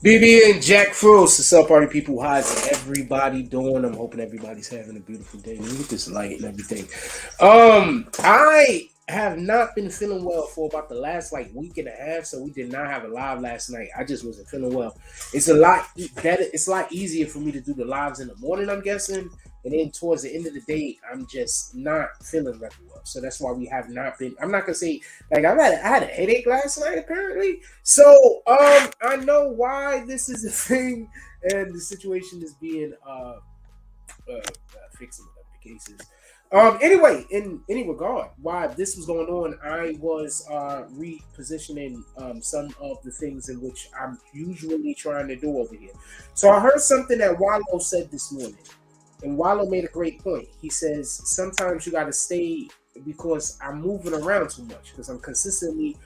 BB and Jack Frost, what's up, party people? How's everybody doing? I'm hoping everybody's having a beautiful day. Look at this light and everything. I have not been feeling well for about the last like week and a half, so we did not have a live last night. I just wasn't feeling well. It's a lot better. It's a lot easier for me to do the lives in the morning, I'm guessing, and then towards the end of the day, I'm just not feeling very well. So that's why we have not been. I'm not gonna say like I had a headache last night apparently. So I know why this is a thing, and the situation is being fixed in whatever the case is. Anyway, in any regard, why this was going on, I was repositioning some of the things in which I'm usually trying to do over here. So I heard something that Wallow said this morning, and Wallow made a great point. He says sometimes you got to stay because I'm moving around too much because I'm consistently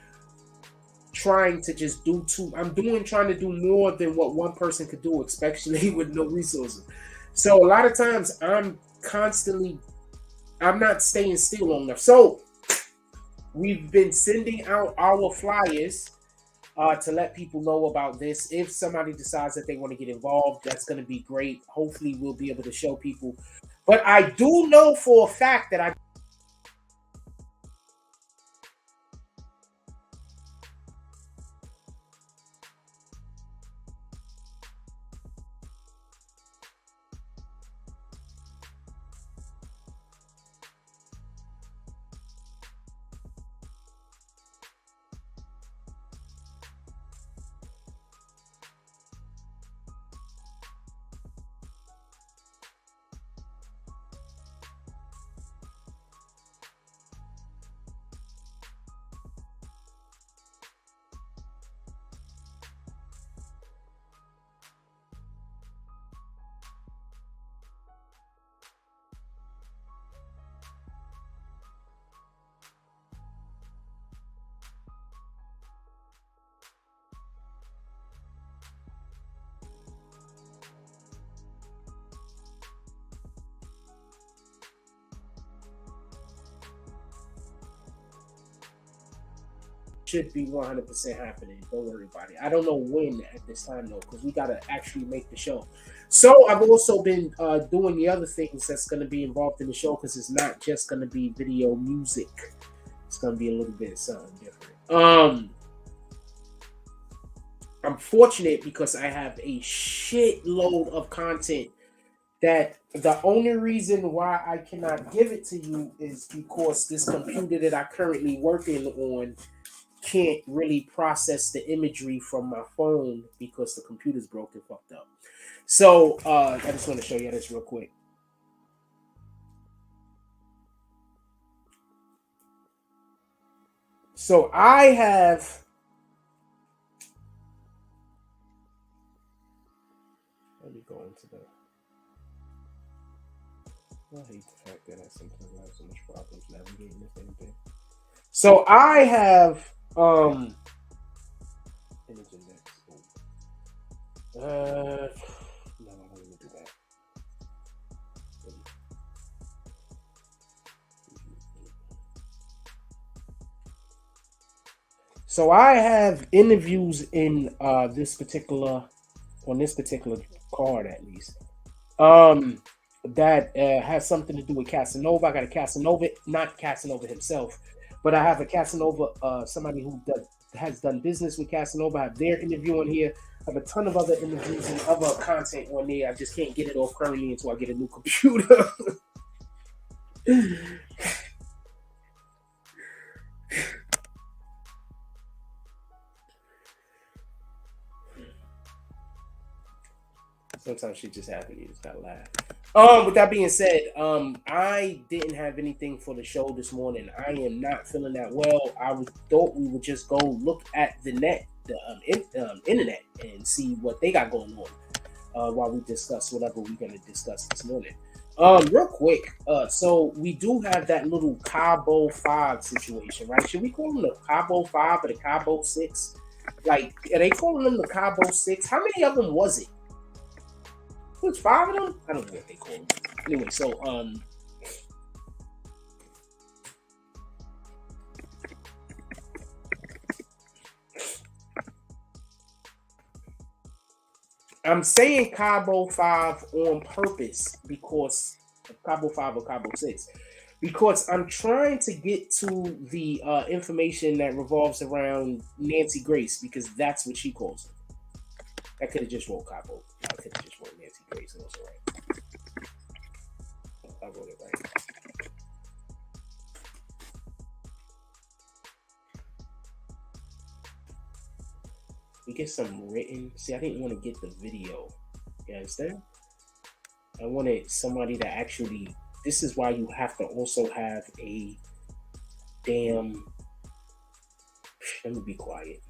trying to just do too. I'm doing trying to do more than what one person could do, especially with no resources. So a lot of times I'm not staying still long enough. So we've been sending out our flyers to let people know about this. If somebody decides that they want to get involved, that's going to be great. Hopefully, we'll be able to show people. But I do know for a fact that I should be 100% happening. Don't worry about it. I don't know when at this time though, because we gotta actually make the show. So I've also been doing the other things that's going to be involved in the show because it's not just going to be video music. It's going to be a little bit something different. I'm fortunate because I have a shitload of content that the only reason why I cannot give it to you is because this computer that I currently working on can't really process the imagery from my phone because the computer's broken, fucked up. So I just want to show you this real quick. So I have let me go into the I hate the fact that I sometimes have so much problems navigating this damn thing. So I have image index. No, I don't want to do that. So I have interviews in on this particular card at least. Um, that has something to do with Casanova. I got a Casanova, not Casanova himself, but I have a Casanova, somebody who has done business with Casanova. I have their interview on here. I have a ton of other interviews and other content on there. I just can't get it off currently until I get a new computer. Sometimes shit just happens. You just gotta laugh. With that being said, I didn't have anything for the show this morning. I am not feeling that well. Thought we would just go look at the internet, and see what they got going on while we discuss whatever we're gonna discuss this morning. Real quick, so we do have that little Cabo 5 situation, right? Should we call them the Cabo 5 or the Cabo 6? Like, are they calling them the Cabo 6? How many of them was it? What's 5 of them? I don't know what they call them. Anyway, so I'm saying Cabo 5 on purpose because Cabo 5 or Cabo 6. Because I'm trying to get to the information that revolves around Nancy Grace, because that's what she calls her. I could have just wrote Cabo. I could have just wrote Nancy Grace. It was all right. I wrote it right. We get some written. See, I didn't want to get the video. You understand? I wanted somebody to actually. This is why you have to also have a damn. Let me be quiet.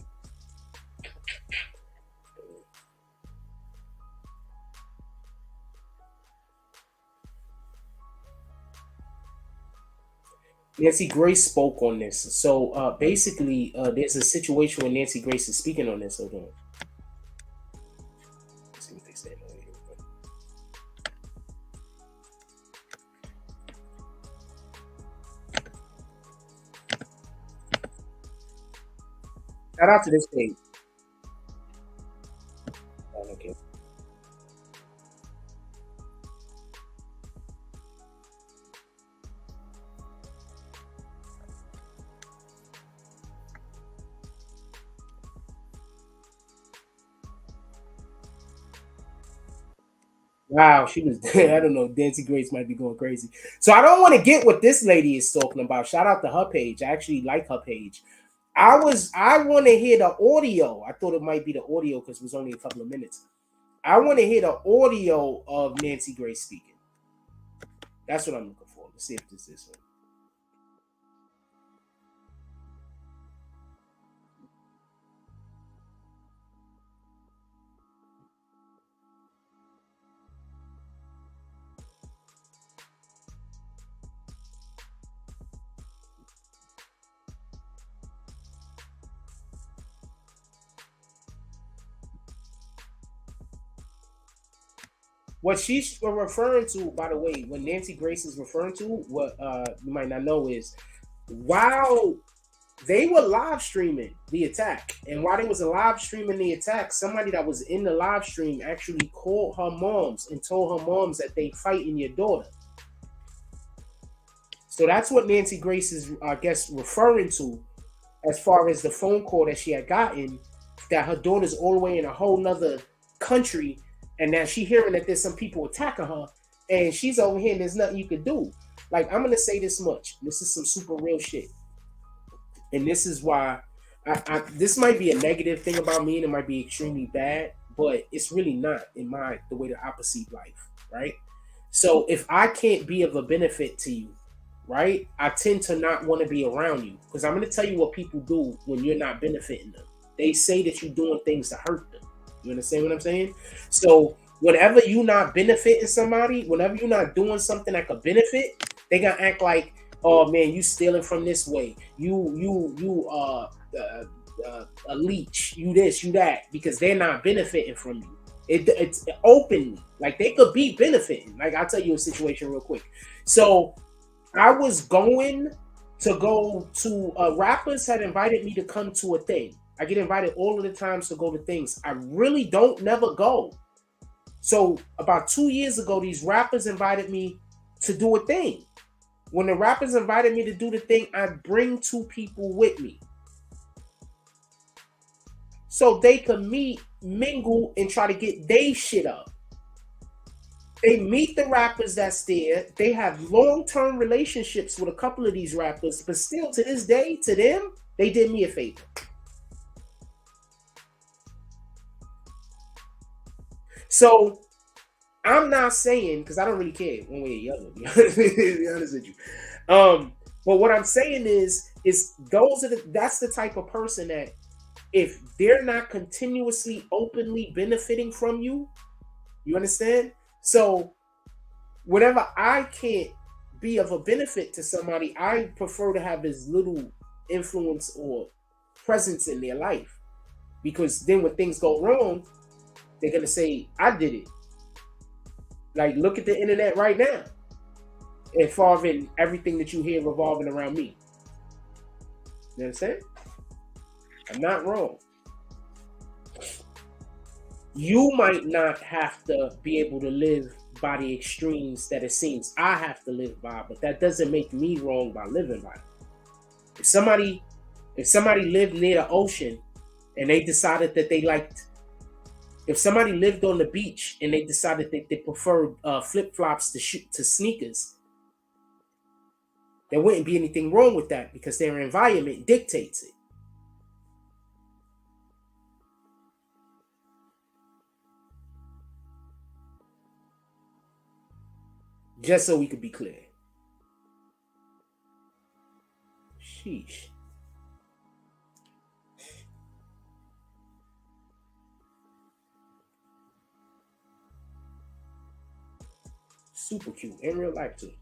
Nancy Grace spoke on this. So basically, there's a situation where Nancy Grace is speaking on this. Hold on. Let's see what they say. Shout out to this page. Oh, okay. Wow, she was. I don't know. Nancy Grace might be going crazy. So I don't want to get what this lady is talking about. Shout out to her page. I actually like her page. I want to hear the audio. I thought it might be the audio because it was only a couple of minutes. I want to hear the audio of Nancy Grace speaking. That's what I'm looking for. Let's see if this is one. What she's referring to, by the way, when Nancy Grace is referring to, what you might not know is, while they were live streaming the attack, and while they was live streaming the attack, somebody that was in the live stream actually called her moms and told her moms that they fighting your daughter. So that's what Nancy Grace is, I guess, referring to, as far as the phone call that she had gotten, that her daughter's all the way in a whole nother country, and now she hearing that there's some people attacking her, and she's over here and there's nothing you can do. Like, I'm gonna say this much. This is some super real shit. And this is why this might be a negative thing about me, and it might be extremely bad, but it's really not in the way that I perceive life, right? So if I can't be of a benefit to you, right, I tend to not want to be around you, because I'm going to tell you what people do when you're not benefiting them. They say that you're doing things to hurt them. You understand what I'm saying? So whenever you're not benefiting somebody, whenever you're not doing something that could benefit, they gonna act like, oh man, you stealing from this way. You a leech. You this, you that, because they're not benefiting from you. It's openly, like they could be benefiting. Like, I'll tell you a situation real quick. So I was going to rappers had invited me to come to a thing. I get invited all of the times to go to things. I really don't never go. So about 2 years ago, these rappers invited me to do a thing. When the rappers invited me to do the thing, I bring 2 people with me, so they could meet, mingle, and try to get they shit up. They meet the rappers that's there. They have long-term relationships with a couple of these rappers, but still to this day, to them, they did me a favor. So I'm not saying, because I don't really care one way or the other, to be honest with you. But what I'm saying is that's the type of person that, if they're not continuously openly benefiting from you, you understand? So whenever I can't be of a benefit to somebody, I prefer to have as little influence or presence in their life, because then when things go wrong, they're gonna say I did it. Like, look at the internet right now, involving everything that you hear revolving around me. You understand? I'm not wrong. You might not have to be able to live by the extremes that it seems I have to live by, but that doesn't make me wrong by living by it. If somebody if somebody lived near the ocean and they decided that they liked if somebody lived on the beach and they decided that they preferred flip flops to sneakers, there wouldn't be anything wrong with that because their environment dictates it. Just so we could be clear. Sheesh. Super cute in real life too.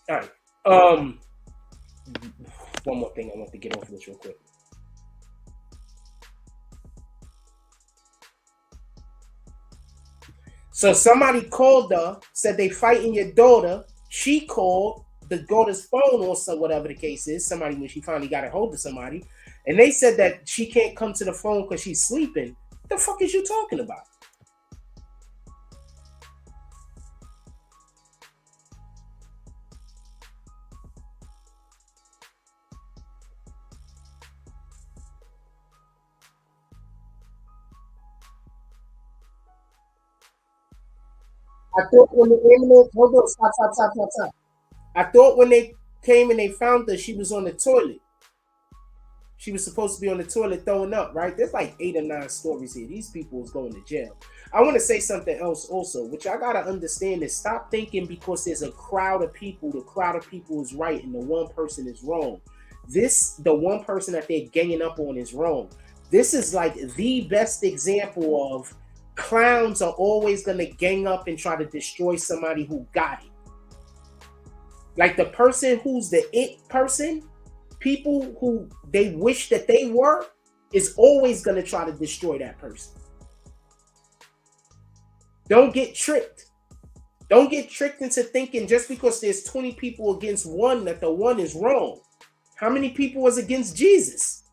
All right. One more thing I want to get off of this real quick. So somebody called her, said they fighting your daughter. She called the daughter's phone or so whatever the case is. Somebody when she finally got a hold of somebody, and they said that she can't come to the phone because she's sleeping. What the fuck is you talking about? I thought when the ambulance, hold on, stop. I thought when they came and they found her, she was on the toilet. She was supposed to be on the toilet throwing up, right? There's like 8 or 9 stories here. These people is going to jail. I want to say something else also, which I gotta understand is stop thinking because there's a crowd of people, the crowd of people is right and the one person is wrong. The one person that they're ganging up on is wrong. This is like the best example of clowns are always gonna gang up and try to destroy somebody who got it. Like the person who's the it person, people who they wish that they were, is always going to try to destroy that person. Don't get tricked. Don't get tricked into thinking just because there's 20 people against one that the one is wrong. How many people was against Jesus?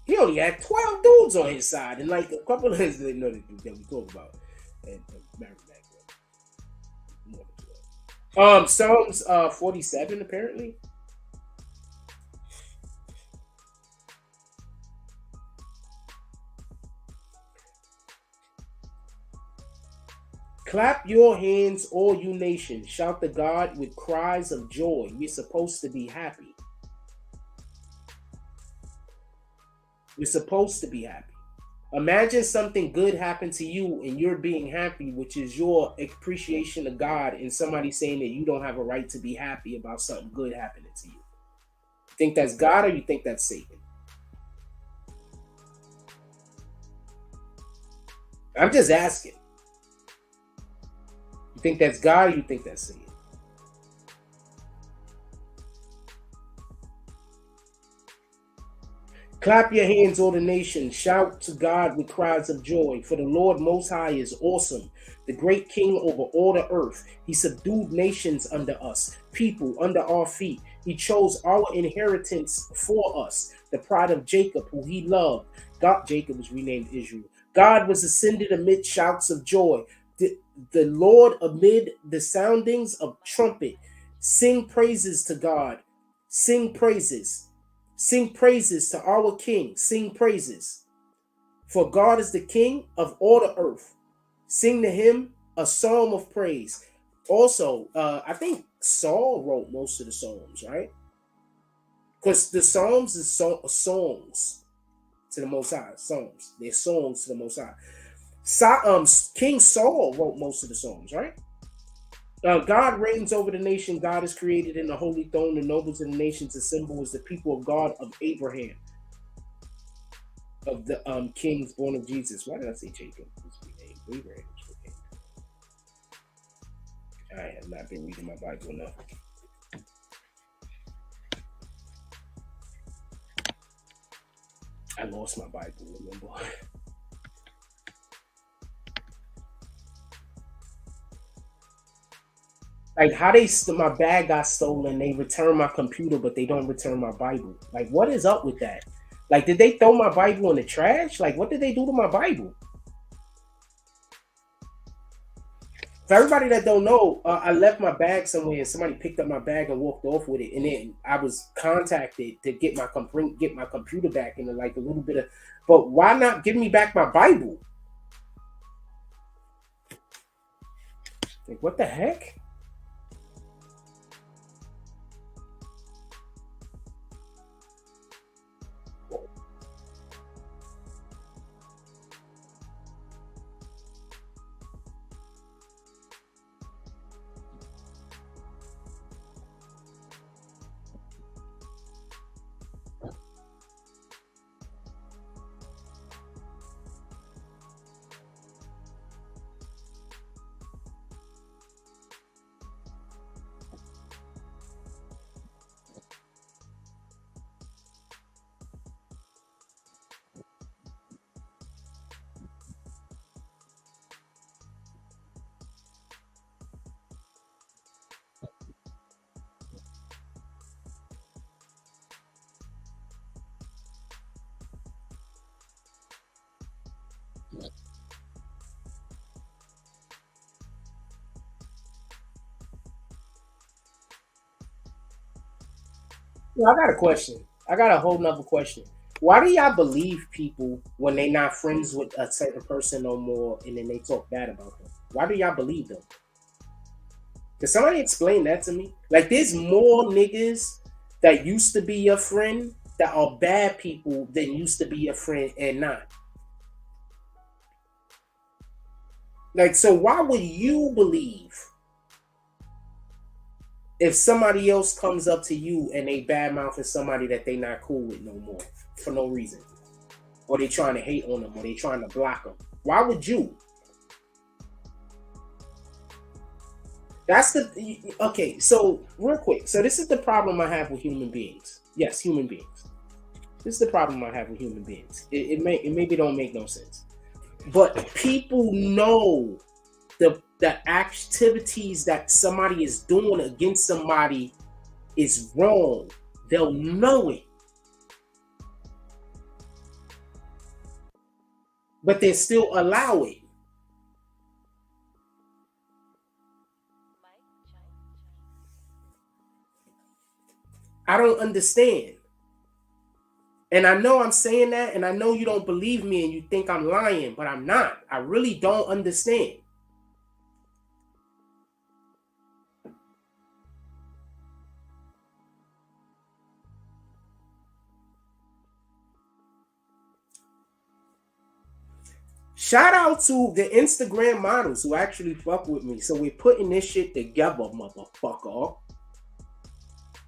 He only had 12 dudes on his side, and like a couple of his that we talk about. And married back then. More than 12. Psalms 47 apparently. Clap your hands, all you nations. Shout to God with cries of joy. We're supposed to be happy. We're supposed to be happy. Imagine something good happened to you and you're being happy, which is your appreciation of God, and somebody saying that you don't have a right to be happy about something good happening to you. You think that's God or you think that's Satan? I'm just asking. You think that's God or you think that's Satan? Clap your hands, all the nations. Shout to God with cries of joy. For the Lord Most High is awesome, the great King over all the earth. He subdued nations under us, people under our feet. He chose our inheritance for us, the pride of Jacob, who he loved. God, Jacob was renamed Israel. God was ascended amid shouts of joy. The Lord amid the soundings of trumpet. Sing praises to God. Sing praises. Sing praises to our King. Sing praises. For God is the King of all the earth. Sing to him a psalm of praise. Also, I think Saul wrote most of the Psalms, right? Because the Psalms is songs to the Most High. Psalms. They're songs to the Most High. King Saul wrote most of the Psalms, right? God reigns over the nation. God is created in the holy throne. The nobles of the nations assemble as the people of God of Abraham, of the kings born of Jesus. Why did I say Jacob? Abraham. I have not been reading my Bible enough. I lost my Bible, remember? Like how my bag got stolen, they return my computer, but they don't return my Bible. Like what is up with that? Like did they throw my Bible in the trash? Like what did they do to my Bible? For everybody that don't know, I left my bag somewhere and somebody picked up my bag and walked off with it. And then I was contacted to get get my computer back and like a little bit of. But why not give me back my Bible? Like what the heck? Yeah, I got a question. I got a whole nother question. Why do y'all believe people when they not friends with a certain person no more and then they talk bad about them? Why do y'all believe them? Can somebody explain that to me? Like there's more niggas that used to be your friend that are bad people than used to be your friend and not. Like so why would you believe if somebody else comes up to you and they badmouthing somebody that they not cool with no more for no reason? Or they trying to hate on them or they trying to block them. Why would you? That's the okay. So real quick, so this is the problem I have with human beings. Yes, human beings. This is the problem I have with human beings. It maybe don't make no sense, but people know the activities that somebody is doing against somebody is wrong. They'll know it, but they still allow it. I don't understand. And I know I'm saying that, and I know you don't believe me and you think I'm lying, but I'm not. I really don't understand. Shout out to the Instagram models who actually fuck with me. So we're putting this shit together, motherfucker.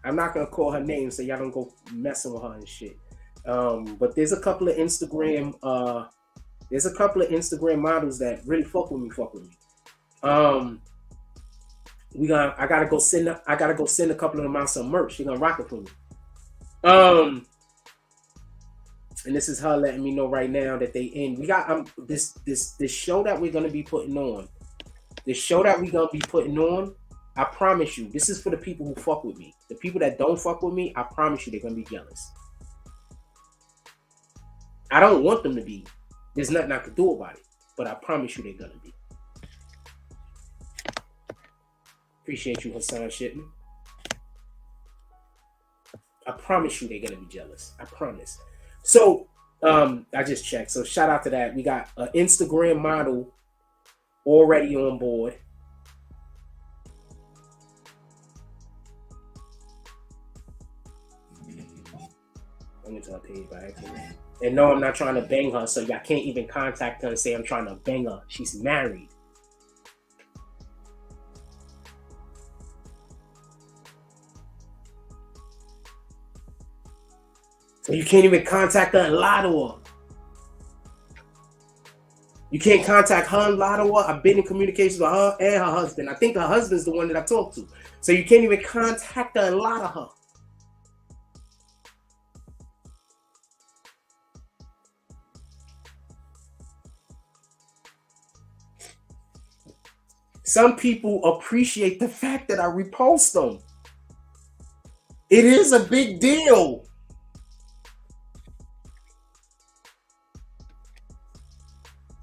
I'm not gonna call her name so y'all don't go messing with her and shit. But there's a couple of Instagram models that really fuck with me. Um, I gotta go send a couple of them out some merch. She gonna rock it for me. Um, and this is her letting me know right now that they in. We got this show that we're gonna be putting on. The show that we're gonna be putting on. I promise you, this is for the people who fuck with me. The people that don't fuck with me, I promise you, they're gonna be jealous. I don't want them to be. There's nothing I can do about it, but I promise you, they're gonna be. Appreciate you, Hassan Shipman. I promise you, they're gonna be jealous. I promise. So, I just checked. So, shout out to that. We got an Instagram model already on board. I went to her page by accident. And no, I'm not trying to bang her, so y'all can't even contact her and say I'm trying to bang her. She's married. So you can't even contact her and lie to her. You can't contact her and lie to her. I've been in communications with her and her husband. I think her husband's the one that I talked to. So you can't even contact her and lie to her. Some people appreciate the fact that I repost them. It is a big deal.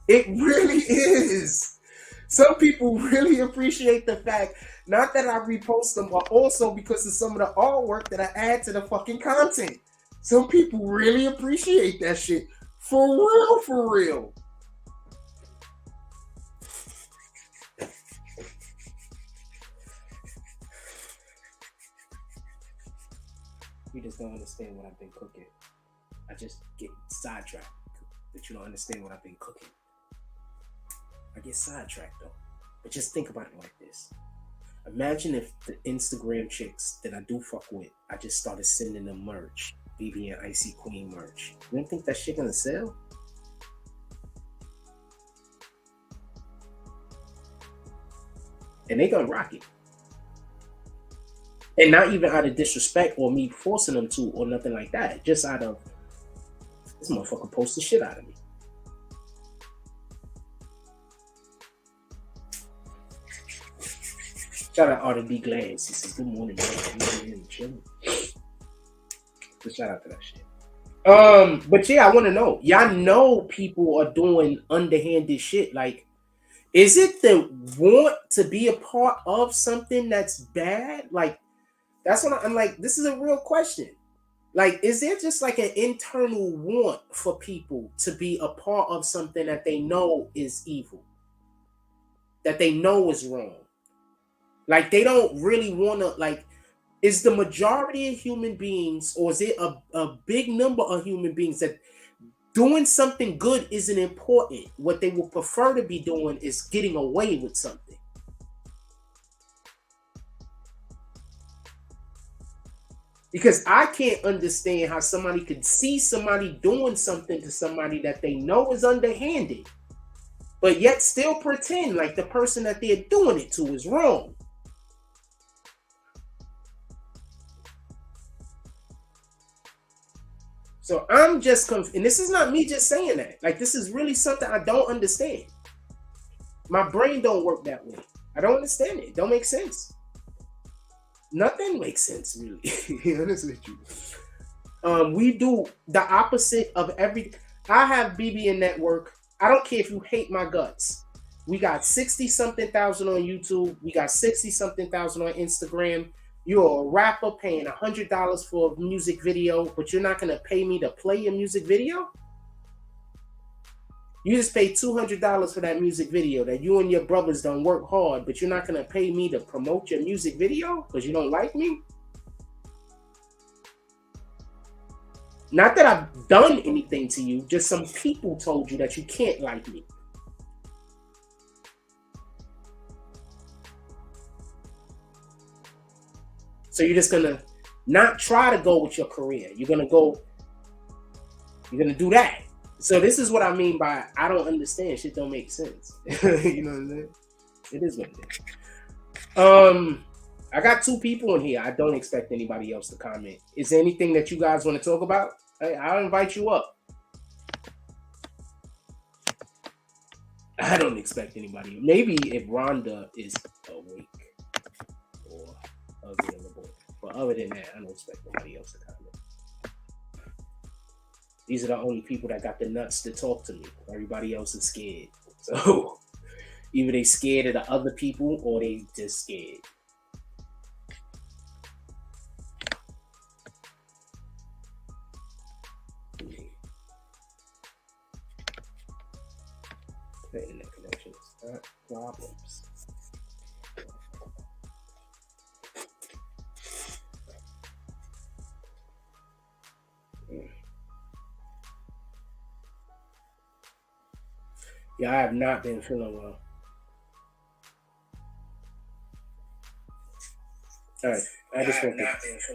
It really is. Some people really appreciate the fact, not that I repost them, but also because of some of the artwork that I add to the fucking content. Some people really appreciate that shit. For real, for real. You just don't understand what I've been cooking. I just get sidetracked that you don't understand what I've been cooking. I get sidetracked though. But just think about it like this. Imagine if the Instagram chicks that I do fuck with, I just started sending them merch. BB and Icy Queen merch. You don't think that shit gonna sell? And they gonna rock it. And not even out of disrespect or me forcing them to or nothing like that. Just out of, this motherfucker post the shit out of me. Shout out Artie B. Glance. He said, good morning, man. Chilling. So shout out to that shit. But yeah, I want to know. Y'all know people are doing underhanded shit. Like, is it the want to be a part of something that's bad? Like, that's what I'm like, this is a real question. Like, is there just like an internal want for people to be a part of something that they know is evil? That they know is wrong? Like, they don't really want to, like, is the majority of human beings, or is it a big number of human beings that doing something good isn't important? What they would prefer to be doing is getting away with something. Because I can't understand how somebody could see somebody doing something to somebody that they know is underhanded, but yet still pretend like the person that they're doing it to is wrong. So I'm just confused. And this is not me just saying that. Like, this is really something I don't understand. My brain don't work that way. I don't understand it. It don't make sense. Nothing makes sense, really. To be honest with you. We do the opposite of every. I have BBN Network. I don't care if you hate my guts. We got 60 something thousand on YouTube. We got 60 something thousand on Instagram. You're a rapper paying $100 for a music video, but you're not gonna pay me to play a music video? You just paid $200 for that music video that you and your brothers don't work hard, but you're not gonna pay me to promote your music video because you don't like me? Not that I've done anything to you, just some people told you that you can't like me. So you're just gonna not try to go with your career. You're gonna do that. So this is what I mean by I don't understand. Shit don't make sense. You know what I'm saying? It is what it is. I got 2 people in here. I don't expect anybody else to comment. Is there anything that you guys want to talk about? I'll invite you up. I don't expect anybody. Maybe if Rhonda is awake or available. But other than that, I don't expect nobody else to comment. These are the only people that got the nuts to talk to me. Everybody else is scared. So either they scared of the other people or they just scared. Internet connections, not problems. Yeah, I have not been feeling well. All right, I just want to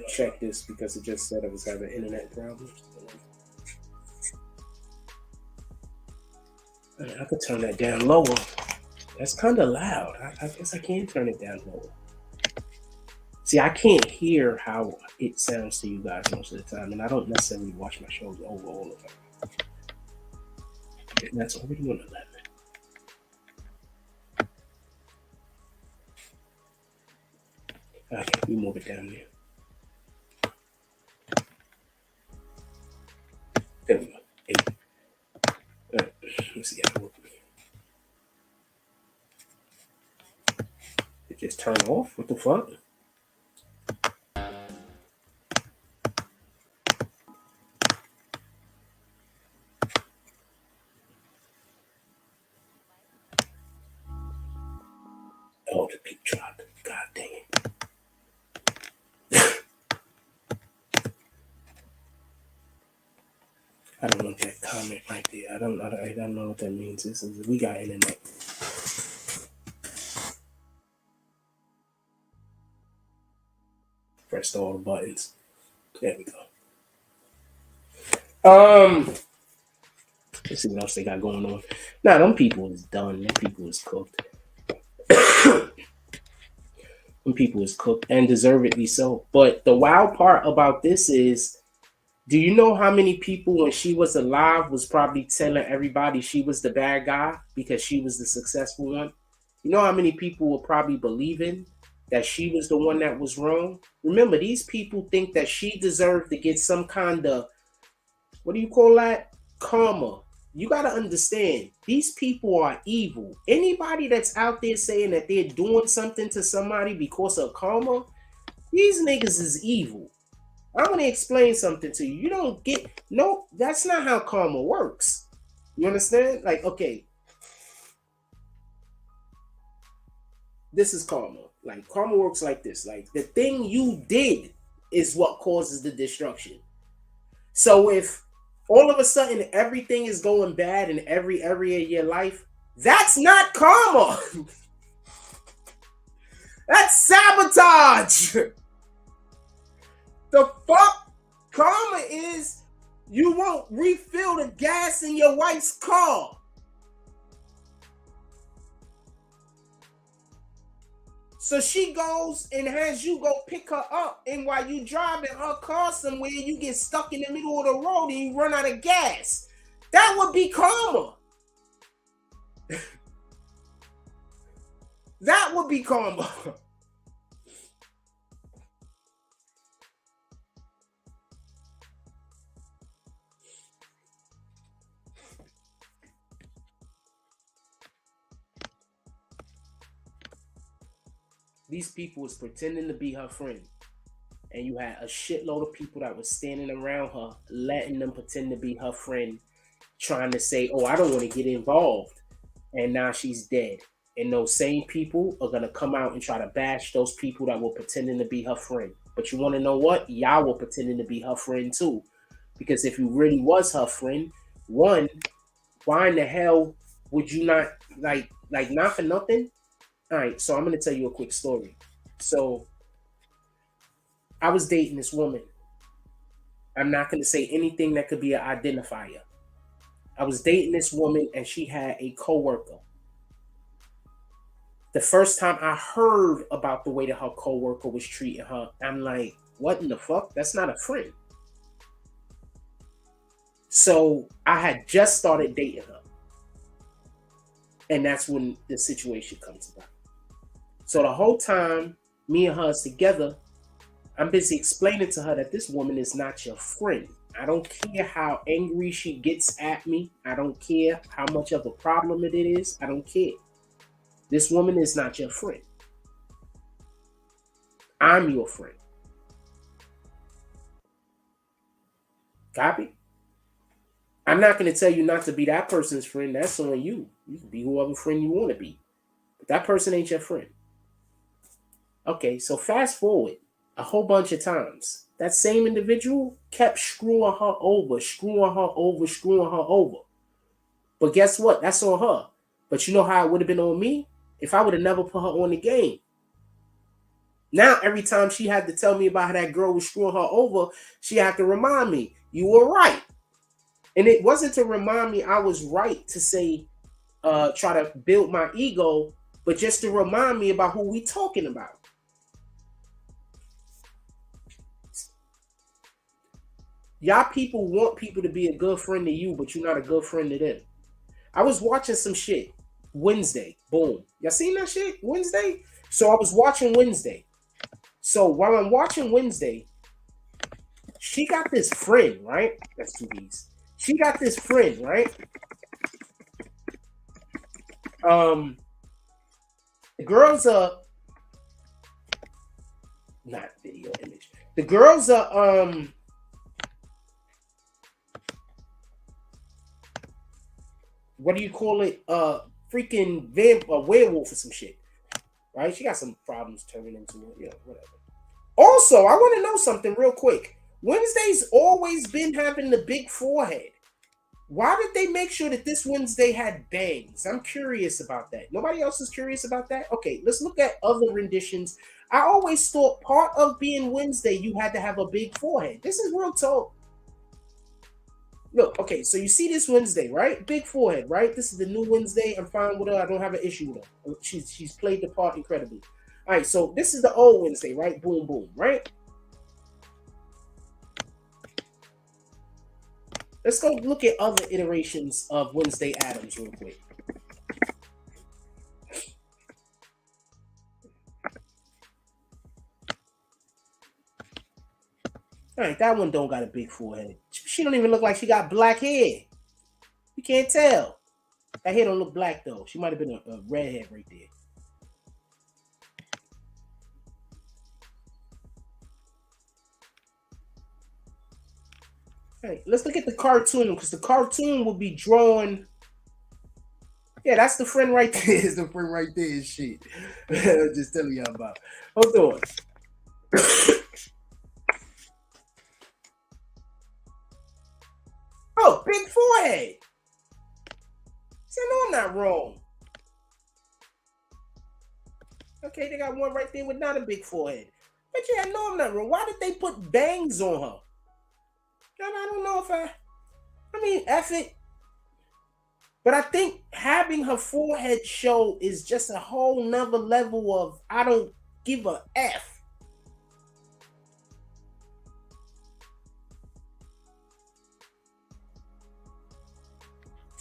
check this because it just said I was having internet problems. I could turn that down lower. That's kind of loud. I guess I can turn it down lower. See, I can't hear how it sounds to you guys most of the time, and I don't necessarily watch my shows over all of them. And that's already on 11. Okay, we move it down there. There we go. 8. Let's see how it works. It just turned off. What the fuck? Oh, the peak dropped. God dang it. I don't want that comment right there. I don't know what that means. We got internet. Pressed all the buttons. There we go. Let's see what else they got going on. Nah, them people is done. Them people is cooked. Them people is cooked and deservedly so. But the wild part about this is, do you know how many people when she was alive was probably telling everybody she was the bad guy because she was the successful one? You know how many people were probably believing that she was the one that was wrong? Remember, these people think that she deserved to get some kind of, what do you call that? Karma. You got to understand, these people are evil. Anybody that's out there saying that they're doing something to somebody because of karma, these niggas is evil. I'm going to explain something to you. You don't get, no, that's not how karma works. You understand? Like, okay, this is karma. Like, karma works like this. Like, the thing you did is what causes the destruction. So if all of a sudden everything is going bad in every area of your life, that's not karma. That's sabotage. The fuck? Karma is you won't refill the gas in your wife's car. So she goes and has you go pick her up, and while you driving her car somewhere, you get stuck in the middle of the road and you run out of gas. That would be karma. That would be karma. These people was pretending to be her friend. And you had a shitload of people that was standing around her, letting them pretend to be her friend, trying to say, oh, I don't want to get involved. And now she's dead. And those same people are going to come out and try to bash those people that were pretending to be her friend. But you want to know what? Y'all were pretending to be her friend too. Because if you really was her friend, one, why in the hell would you not, like not for nothing? All right, so I'm going to tell you a quick story. So I was dating this woman. I'm not going to say anything that could be an identifier. I was dating this woman and she had a coworker. The first time I heard about the way that her coworker was treating her, I'm like, what in the fuck? That's not a friend. So I had just started dating her. And that's when the situation comes about. So the whole time me and her is together, I'm busy explaining to her that this woman is not your friend. I don't care how angry she gets at me. I don't care how much of a problem it is. I don't care. This woman is not your friend. I'm your friend. Copy? I'm not going to tell you not to be that person's friend. That's on you. You can be whoever friend you want to be. But that person ain't your friend. Okay, so fast forward a whole bunch of times. That same individual kept screwing her over. But guess what? That's on her. But you know how it would have been on me? If I would have never put her on the game. Now, every time she had to tell me about how that girl was screwing her over, she had to remind me, you were right. And it wasn't to remind me I was right to say, try to build my ego, but just to remind me about who we talking about. Y'all people want people to be a good friend to you, but you're not a good friend to them. I was watching some shit Wednesday. Boom. Y'all seen that shit? Wednesday? So I was watching Wednesday. So while I'm watching Wednesday, she got this friend, right? That's two B's. She got this friend, right? The girls are not video image. The girls are what do you call it? Freaking werewolf or some shit, right? She got some problems turning into it, whatever. Also, I want to know something real quick. Wednesday's always been having the big forehead. Why did they make sure that this Wednesday had bangs? I'm curious about that. Nobody else is curious about that? Okay, let's look at other renditions. I always thought part of being Wednesday, you had to have a big forehead. This is real talk. Look, okay, so you see this Wednesday, right? Big forehead, right? This is the new Wednesday. I'm fine with her. I don't have an issue with her. She's played the part incredibly. All right, so this is the old Wednesday, right? Boom, boom, right? Let's go look at other iterations of Wednesday Addams real quick. All right, that one don't got a big forehead. She don't even look like she got black hair. You can't tell. That hair don't look black though. She might have been a redhead right there. All right, let's look at the cartoon because the cartoon will be drawn. Yeah, that's the friend right there. It's the friend right there. Shit. Just telling y'all about. Hold on. Oh, big forehead. See, I know I'm not wrong. Okay, they got one right there with not a big forehead. But yeah, I know I'm not wrong. Why did they put bangs on her? I don't know if I mean, F it. But I think having her forehead show is just a whole nother level of I don't give a F.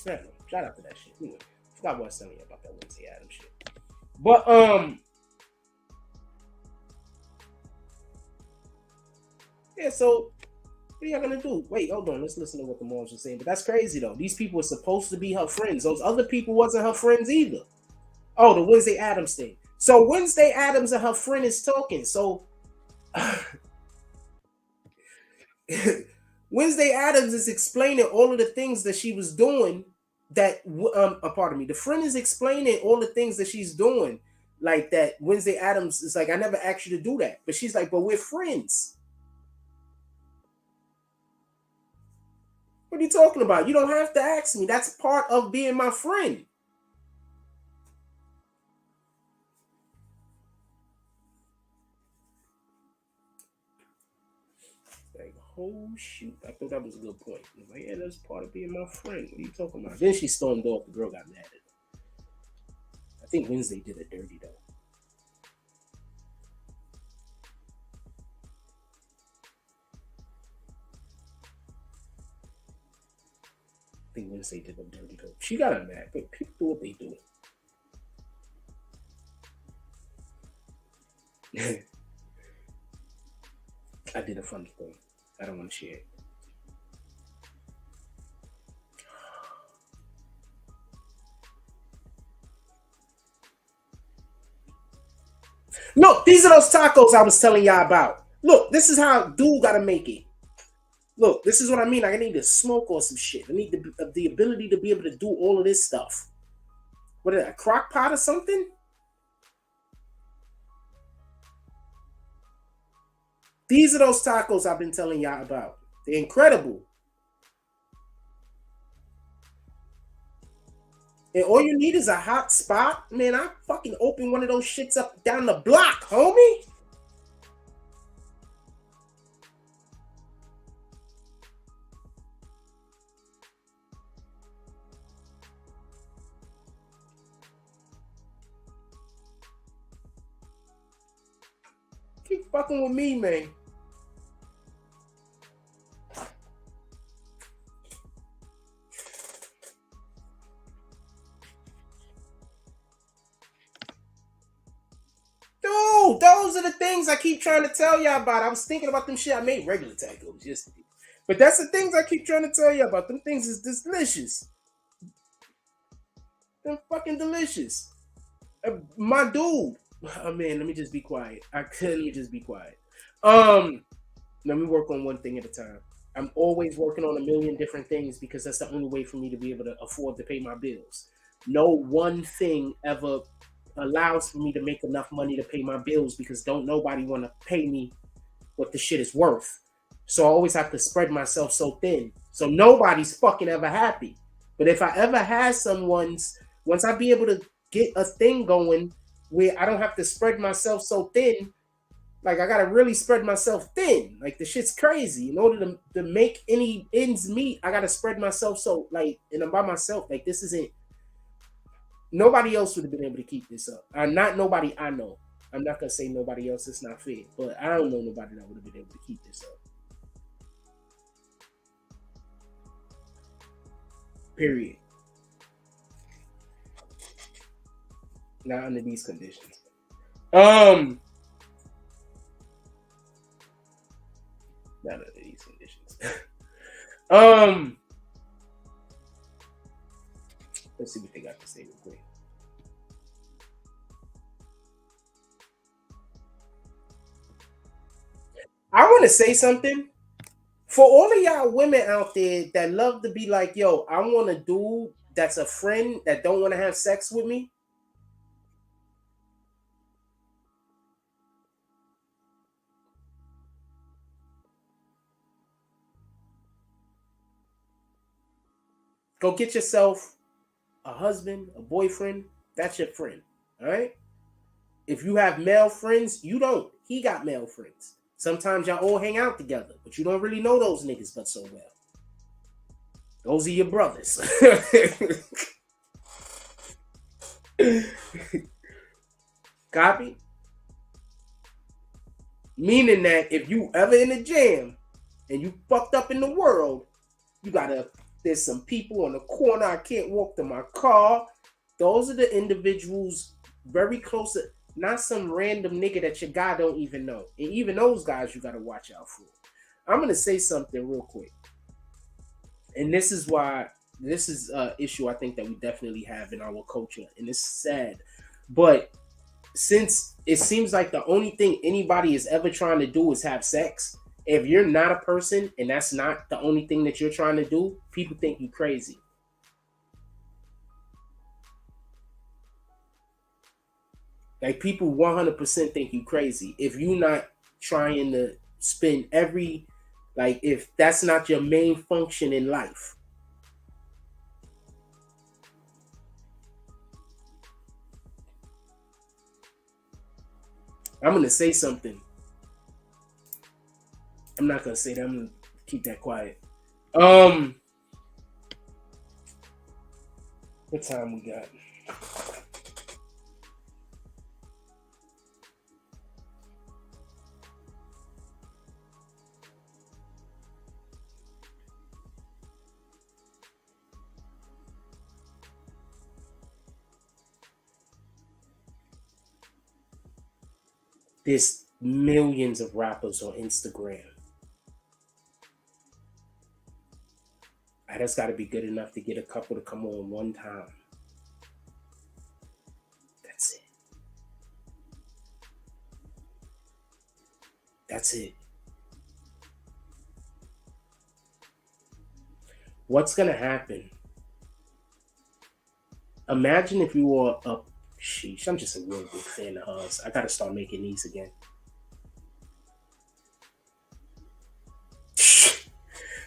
Shout out to that shit. Anyway, forgot what I was telling you about that Wednesday Addams shit. But yeah, so what are y'all gonna do? Wait, hold on. Let's listen to what the moms are saying. But that's crazy though. These people are supposed to be her friends. Those other people wasn't her friends either. Oh, the Wednesday Addams thing. So Wednesday Addams and her friend is talking. So Wednesday Addams is explaining all of the things that she was doing. That pardon me. The friend is explaining all the things that she's doing. Like that Wednesday Addams is like, I never asked you to do that. But she's like, but we're friends. What are you talking about? You don't have to ask me. That's part of being my friend. Like, oh shoot. I thought that was a good point. Like, yeah, that's part of being my friend. What are you talking about? Then she stormed off. The girl got mad at her. I think Wednesday did it dirty though. I think Wednesday did it dirty though. She got her mad, but people do what they do. I did a funny thing. I don't want to share it. Look, these are those tacos I was telling y'all about. Look, this is how dude gotta make it. Look, this is what I mean. I need to smoke or some shit. I need the ability to be able to do all of this stuff. What is that, a crock pot or something? These are those tacos I've been telling y'all about. They're incredible. And all you need is a hot spot. Man, I fucking open one of those shits up down the block, homie. Keep fucking with me, man. Dude, those are the things I keep trying to tell y'all about. I was thinking about them shit. I made regular tacos yesterday. But that's the things I keep trying to tell you about. Them things is delicious. They're fucking delicious. My dude. Oh man, let me just be quiet. Let me just be quiet. Let me work on one thing at a time. I'm always working on a million different things because that's the only way for me to be able to afford to pay my bills. No one thing ever allows for me to make enough money to pay my bills because don't nobody want to pay me what the shit is worth. So I always have to spread myself so thin. So nobody's fucking ever happy. But if I ever had someone's, once I be able to get a thing going where I don't have to spread myself so thin, like I gotta really spread myself thin. Like the shit's crazy. In order to make any ends meet, I gotta spread myself so like, and I'm by myself. Like this isn't. Nobody else would have been able to keep this up. Not nobody I know. I'm not gonna say nobody else. It's not fair, but I don't know nobody that would have been able to keep this up. Period. Not under these conditions. Not under these conditions. Let's see what they got to say real quick. I want to say something for all of y'all women out there that love to be like, yo, I want a dude that's a friend that don't want to have sex with me. Go get yourself a husband, a boyfriend. That's your friend. All right. If you have male friends, you don't. He got male friends. Sometimes y'all all hang out together, but you don't really know those niggas but so well. Those are your brothers. Copy? Meaning that if you ever in a jam and you fucked up in the world, you gotta, there's some people on the corner, I can't walk to my car. Those are the individuals very close to, not some random nigga that your guy don't even know. And even those guys you gotta watch out for. I'm gonna say something real quick. And this is why this is an issue I think that we definitely have in our culture. And it's sad. But since it seems like the only thing anybody is ever trying to do is have sex, if you're not a person and that's not the only thing that you're trying to do, people think you crazy. Like people 100% think you crazy if you're not trying to spend every, like if that's not your main function in life. I'm gonna say something. I'm not gonna say that. I'm gonna keep that quiet. What time we got? There's millions of rappers on Instagram. I just got to be good enough to get a couple to come on one time. That's it. That's it. What's going to happen? Imagine if you were a, sheesh, I'm just a real big fan of hers. I got to start making these again.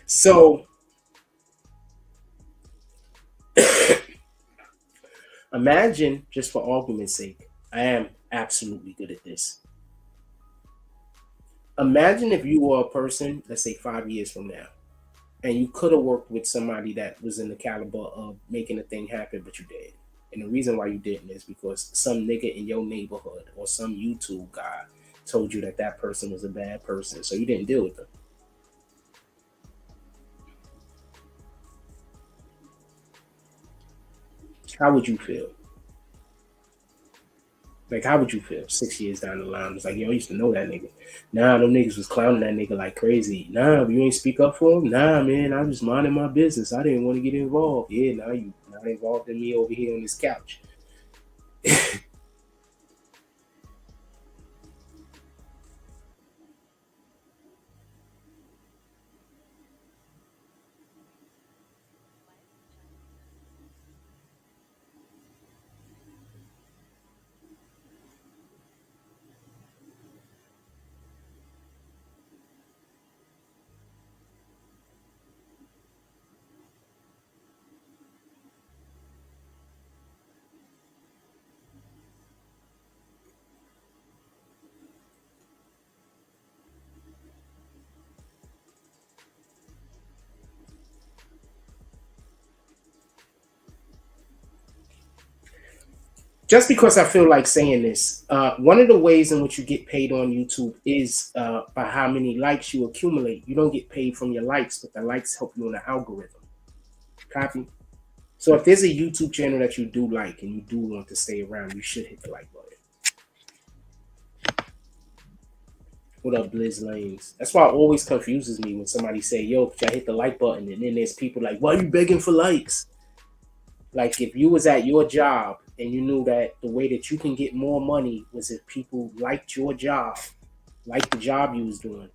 So, imagine, just for argument's sake, I am absolutely good at this. Imagine if you were a person, let's say 5 years from now, and you could have worked with somebody that was in the caliber of making a thing happen, but you did. And the reason why you didn't is because some nigga in your neighborhood or some YouTube guy told you that that person was a bad person, so you didn't deal with them. How would you feel? Like, how would you feel 6 years down the line? It's like, yo, I used to know that nigga. Nah, them niggas was clowning that nigga like crazy. Nah, you ain't speak up for him? Nah, man, I was minding my business. I didn't want to get involved. Yeah, now you not involved in me over here on this couch. Just because I feel like saying this, one of the ways in which you get paid on YouTube is by how many likes you accumulate. You don't get paid from your likes, but the likes help you in the algorithm. Copy? So if there's a YouTube channel that you do like and you do want to stay around, you should hit the like button. What up, Blizz Lanes? That's why it always confuses me when somebody say, yo, I hit the like button, and then there's people like, why are you begging for likes? Like, if you was at your job and you knew that the way that you can get more money was if people liked your job, liked the job you was doing.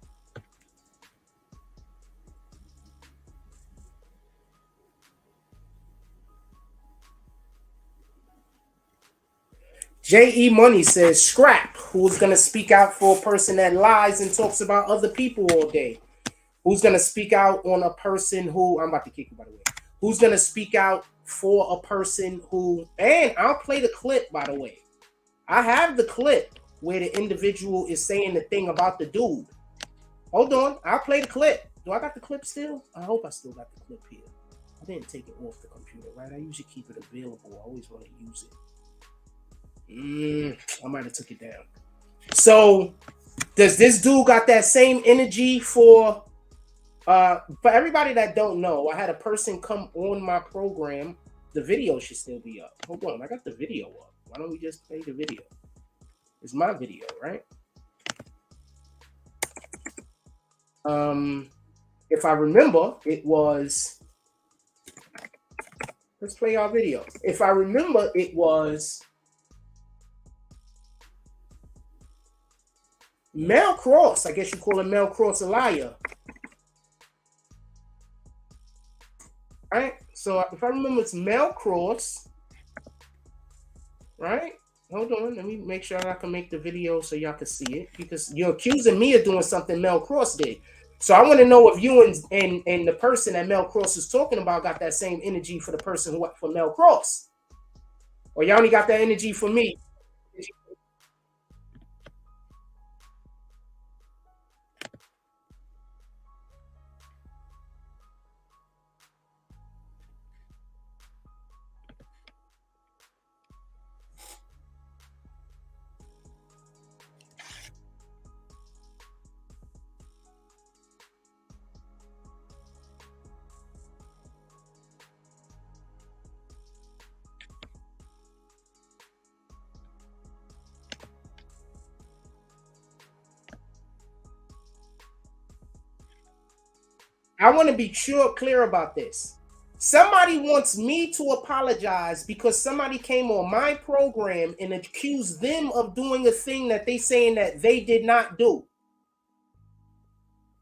J.E. Money says, scrap. Who's going to speak out for a person that lies and talks about other people all day? Who's going to speak out on a person who, I'm about to kick you, by the way. Who's going to speak out for a person who, and I'll play the clip, by the way. I have the clip where the individual is saying the thing about the dude. Hold on. I'll play the clip. Do I got the clip still? I hope I still got the clip here. I didn't take it off the computer, right? I usually keep it available. I always want to use it. I might have took it down. So, does this dude got that same energy for everybody that don't know? I had a person come on my program. The video should still be up. Hold on, I got the video up. Why don't we just play the video? It's my video, right? If I remember, it was. Let's play our video. If I remember, it was Mel Cross. I guess you call him Mel Cross a liar. Right? So if I remember, it's Mel Cross. Right? Hold on. Let me make sure I can make the video so y'all can see it. Because you're accusing me of doing something Mel Cross did. So I want to know if you and the person that Mel Cross is talking about got that same energy for the person who for Mel Cross. Or y'all only got that energy for me. I want to be clear about this. Somebody wants me to apologize because somebody came on my program and accused them of doing a thing that they saying that they did not do.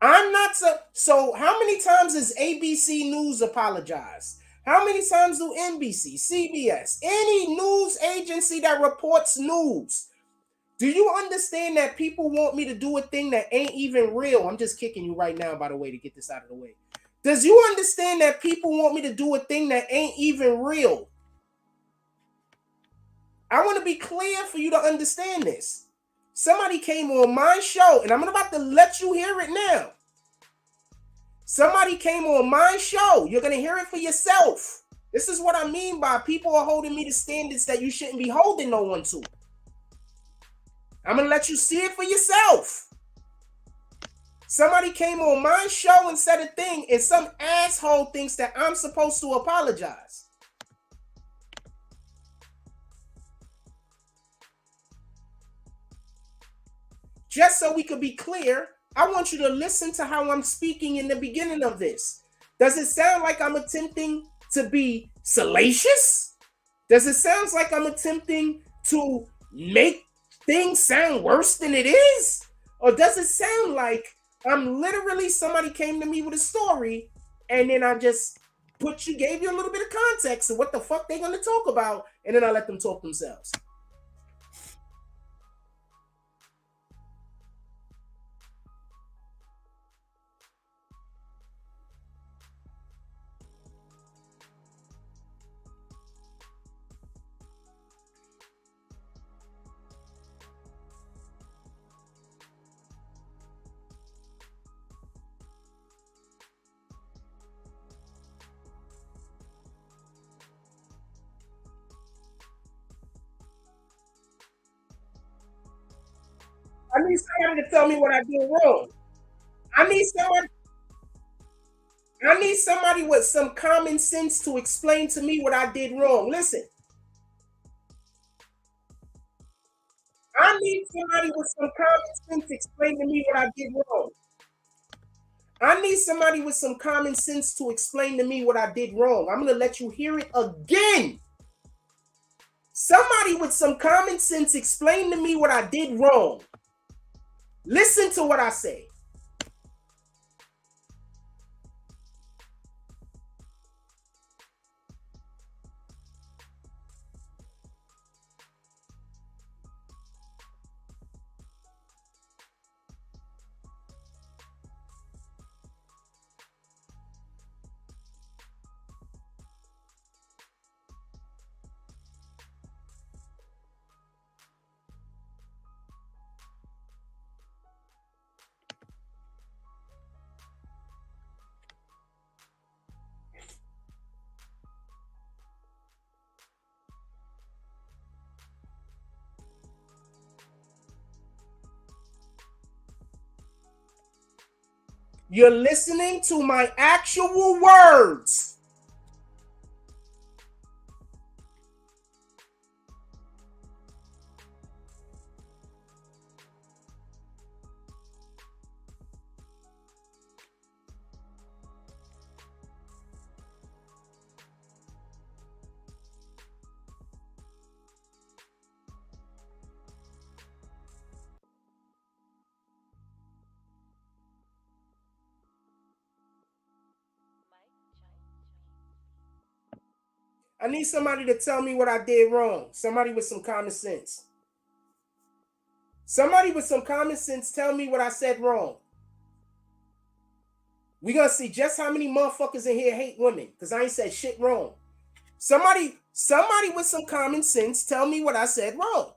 I'm not so how many times does ABC News apologize? How many times do NBC, CBS, any news agency that reports news? Do you understand that people want me to do a thing that ain't even real? I'm just kicking you right now, by the way, to get this out of the way. Does you understand that people want me to do a thing that ain't even real? I want to be clear for you to understand this. Somebody came on my show, and I'm about to let you hear it now. Somebody came on my show. You're going to hear it for yourself. This is what I mean by people are holding me to standards that you shouldn't be holding no one to. I'm going to let you see it for yourself. Somebody came on my show and said a thing, and some asshole thinks that I'm supposed to apologize. just so we could be clear, I want you to listen to how I'm speaking in the beginning of this. Does it sound like I'm attempting to be salacious? Does it sound like I'm attempting to make things sound worse than it is? Or does it sound like I'm literally, somebody came to me with a story and then I just gave you a little bit of context of what the fuck they're going to talk about, and then I let them talk themselves? I need somebody to tell me what I did wrong. I need somebody with some common sense to explain to me what I did wrong. Listen. I need somebody with some common sense to explain to me what I did wrong. I need somebody with some common sense to explain to me what I did wrong. I'm going to let you hear it again. Somebody with some common sense explain to me what I did wrong. Listen to what I say. You're listening to my actual words. I need somebody to tell me what I did wrong. Somebody with some common sense. Somebody with some common sense tell me what I said wrong. We're going to see just how many motherfuckers in here hate women because I ain't said shit wrong. Somebody with some common sense tell me what I said wrong.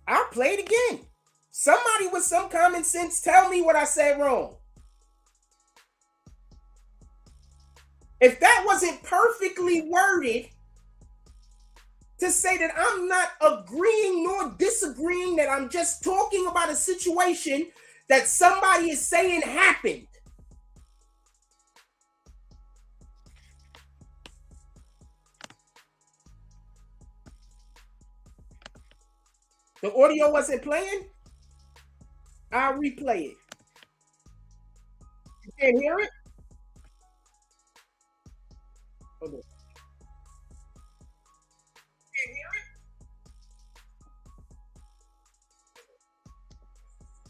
I'll play it again. Somebody with some common sense tell me what I said wrong. If that wasn't perfectly worded to say that I'm not agreeing nor disagreeing, that I'm just talking about a situation that somebody is saying happened. The audio wasn't playing? I'll replay it. You can't hear it? Hold on. Can't hear it?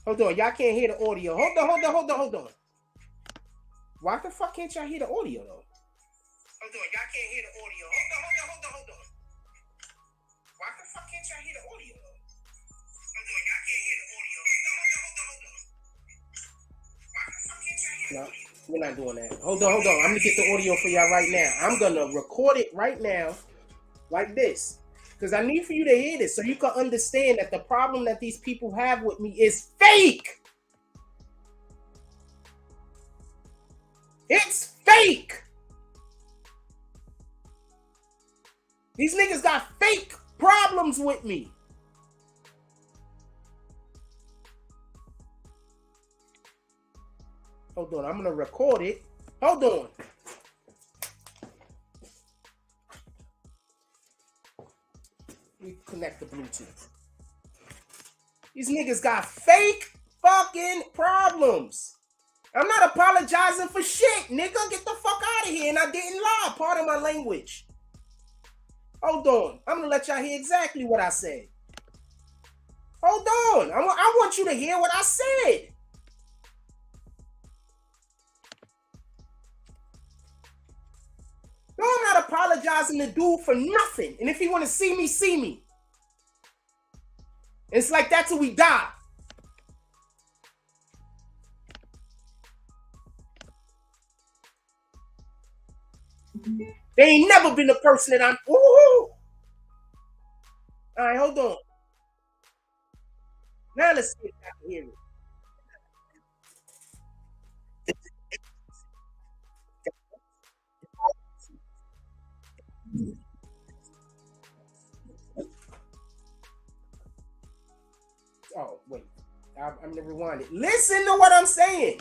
Hold on. Y'all can't hear the audio. Hold on. Why the fuck can't y'all hear the audio though? Hold on. Y'all can't hear the audio. Hold on. Why the fuck can't y'all hear the audio though? Hold on. Y'all can't hear the audio. Hold on. Why the fuck can't y'all hear the audio? We're not doing that. Hold on. I'm gonna get the audio for y'all right now. I'm gonna record it right now, like this, because I need for you to hear this so you can understand that the problem that these people have with me is fake. It's fake. These niggas got fake problems with me. Hold on, I'm gonna record it. Hold on. We connect the Bluetooth. These niggas got fake fucking problems. I'm not apologizing for shit, nigga. Get the fuck out of here. And I didn't lie. Pardon my language. Hold on. I'm gonna let y'all hear exactly what I said. Hold on. I want you to hear what I said. No, I'm not apologizing to dude for nothing. And if he want to see me, see me. It's like that till we die. They ain't never been the person that I'm. Ooh. All right, hold on. Now let's see if I can hear it. Oh, wait. I'm gonna rewind it. Listen to what I'm saying.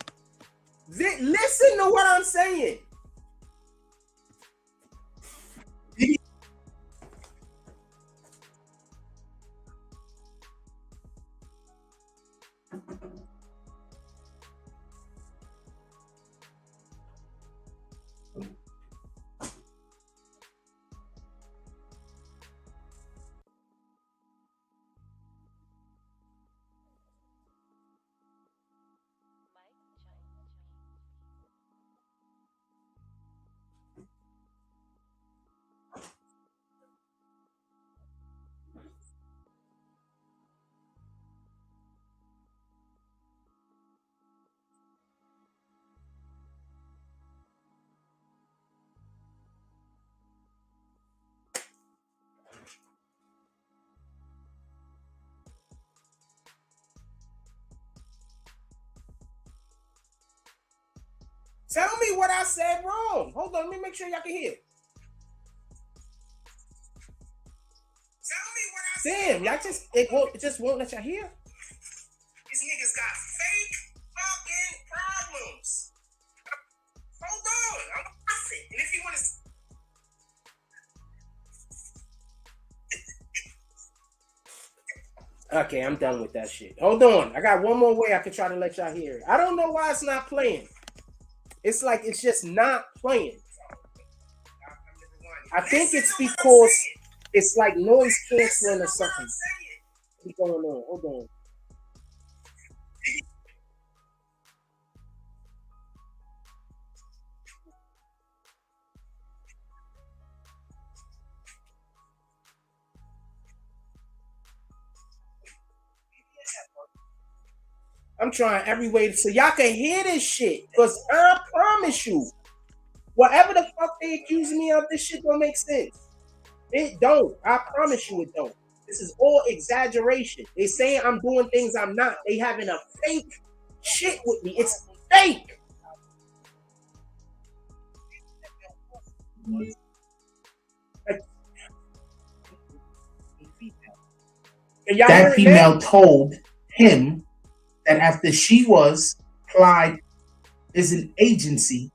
Listen to what I'm saying. Tell me what I said wrong. Hold on, let me make sure y'all can hear. Tell me what I said. Damn, y'all it just won't let y'all hear. These niggas got fake fucking problems. Hold on, I'm laughing. And if you want to. Okay, I'm done with that shit. Hold on. I got one more way I can try to let y'all hear it. I don't know why it's not playing. It's like it's just not playing. I think it's because it's like noise canceling or something. What's going on? Hold on. I'm trying every way so y'all can hear this shit. Because I promise you, whatever the fuck they accuse me of, this shit don't make sense. It don't. I promise you it don't. This is all exaggeration. They saying I'm doing things I'm not. They having a fake shit with me. It's fake. That female told him that after she was, Clyde is an agency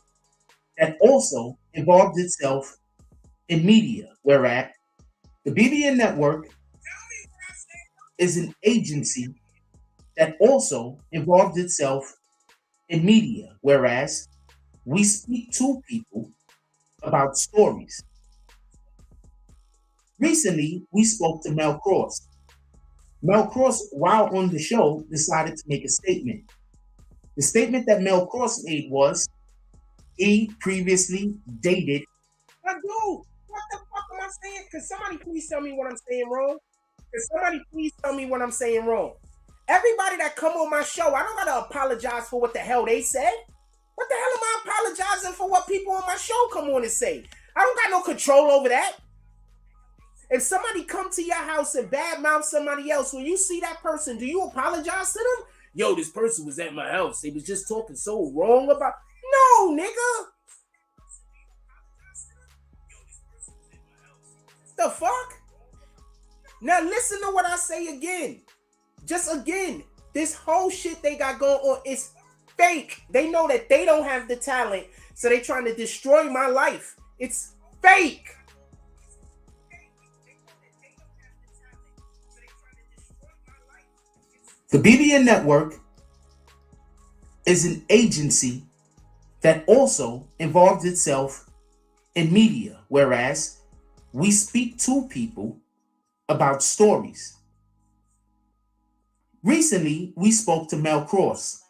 that also involved itself in media, whereas the BBN Network is an agency that also involved itself in media, whereas we speak to people about stories. Recently, we spoke to Mel Cross. Mel Cross, while on the show, decided to make a statement. The statement that Mel Cross made was he previously dated. Dude, what the fuck am I saying? Can somebody please tell me what I'm saying wrong? Can somebody please tell me what I'm saying wrong? Everybody that come on my show, I don't gotta apologize for what the hell they said. What the hell am I apologizing for what people on my show come on and say? I don't got no control over that. If somebody come to your house and badmouth somebody else, when you see that person, do you apologize to them? Yo, this person was at my house. They was just talking so wrong about. No, nigga. The fuck? Now listen to what I say again. Just again, this whole shit they got going on is fake. They know that they don't have the talent, so they trying to destroy my life. It's fake. The BBN Network is an agency that also involves itself in media, whereas we speak to people about stories. Recently, we spoke to Mel Cross.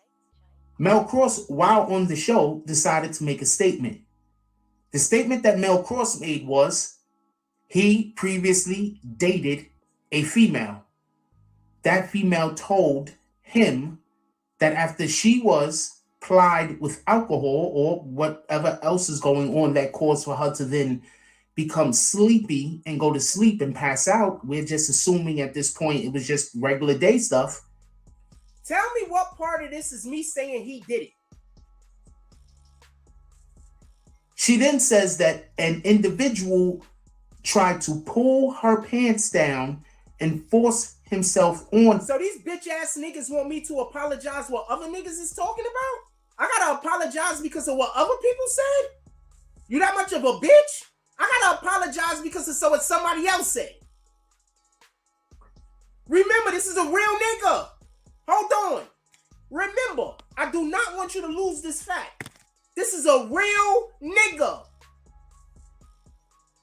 Mel Cross, while on the show, decided to make a statement. The statement that Mel Cross made was he previously dated a female. That female told him that after she was plied with alcohol or whatever else is going on that caused for her to then become sleepy and go to sleep and pass out, we're just assuming at this point it was just regular day stuff. Tell me what part of this is me saying he did it. She then says that an individual tried to pull her pants down and force himself on. So these bitch ass niggas want me to apologize what other niggas is talking about? I gotta apologize because of what other people said? You that much of a bitch? I gotta apologize because of what somebody else said. Remember, this is a real nigga. Hold on. Remember, I do not want you to lose this fact. This is a real nigga.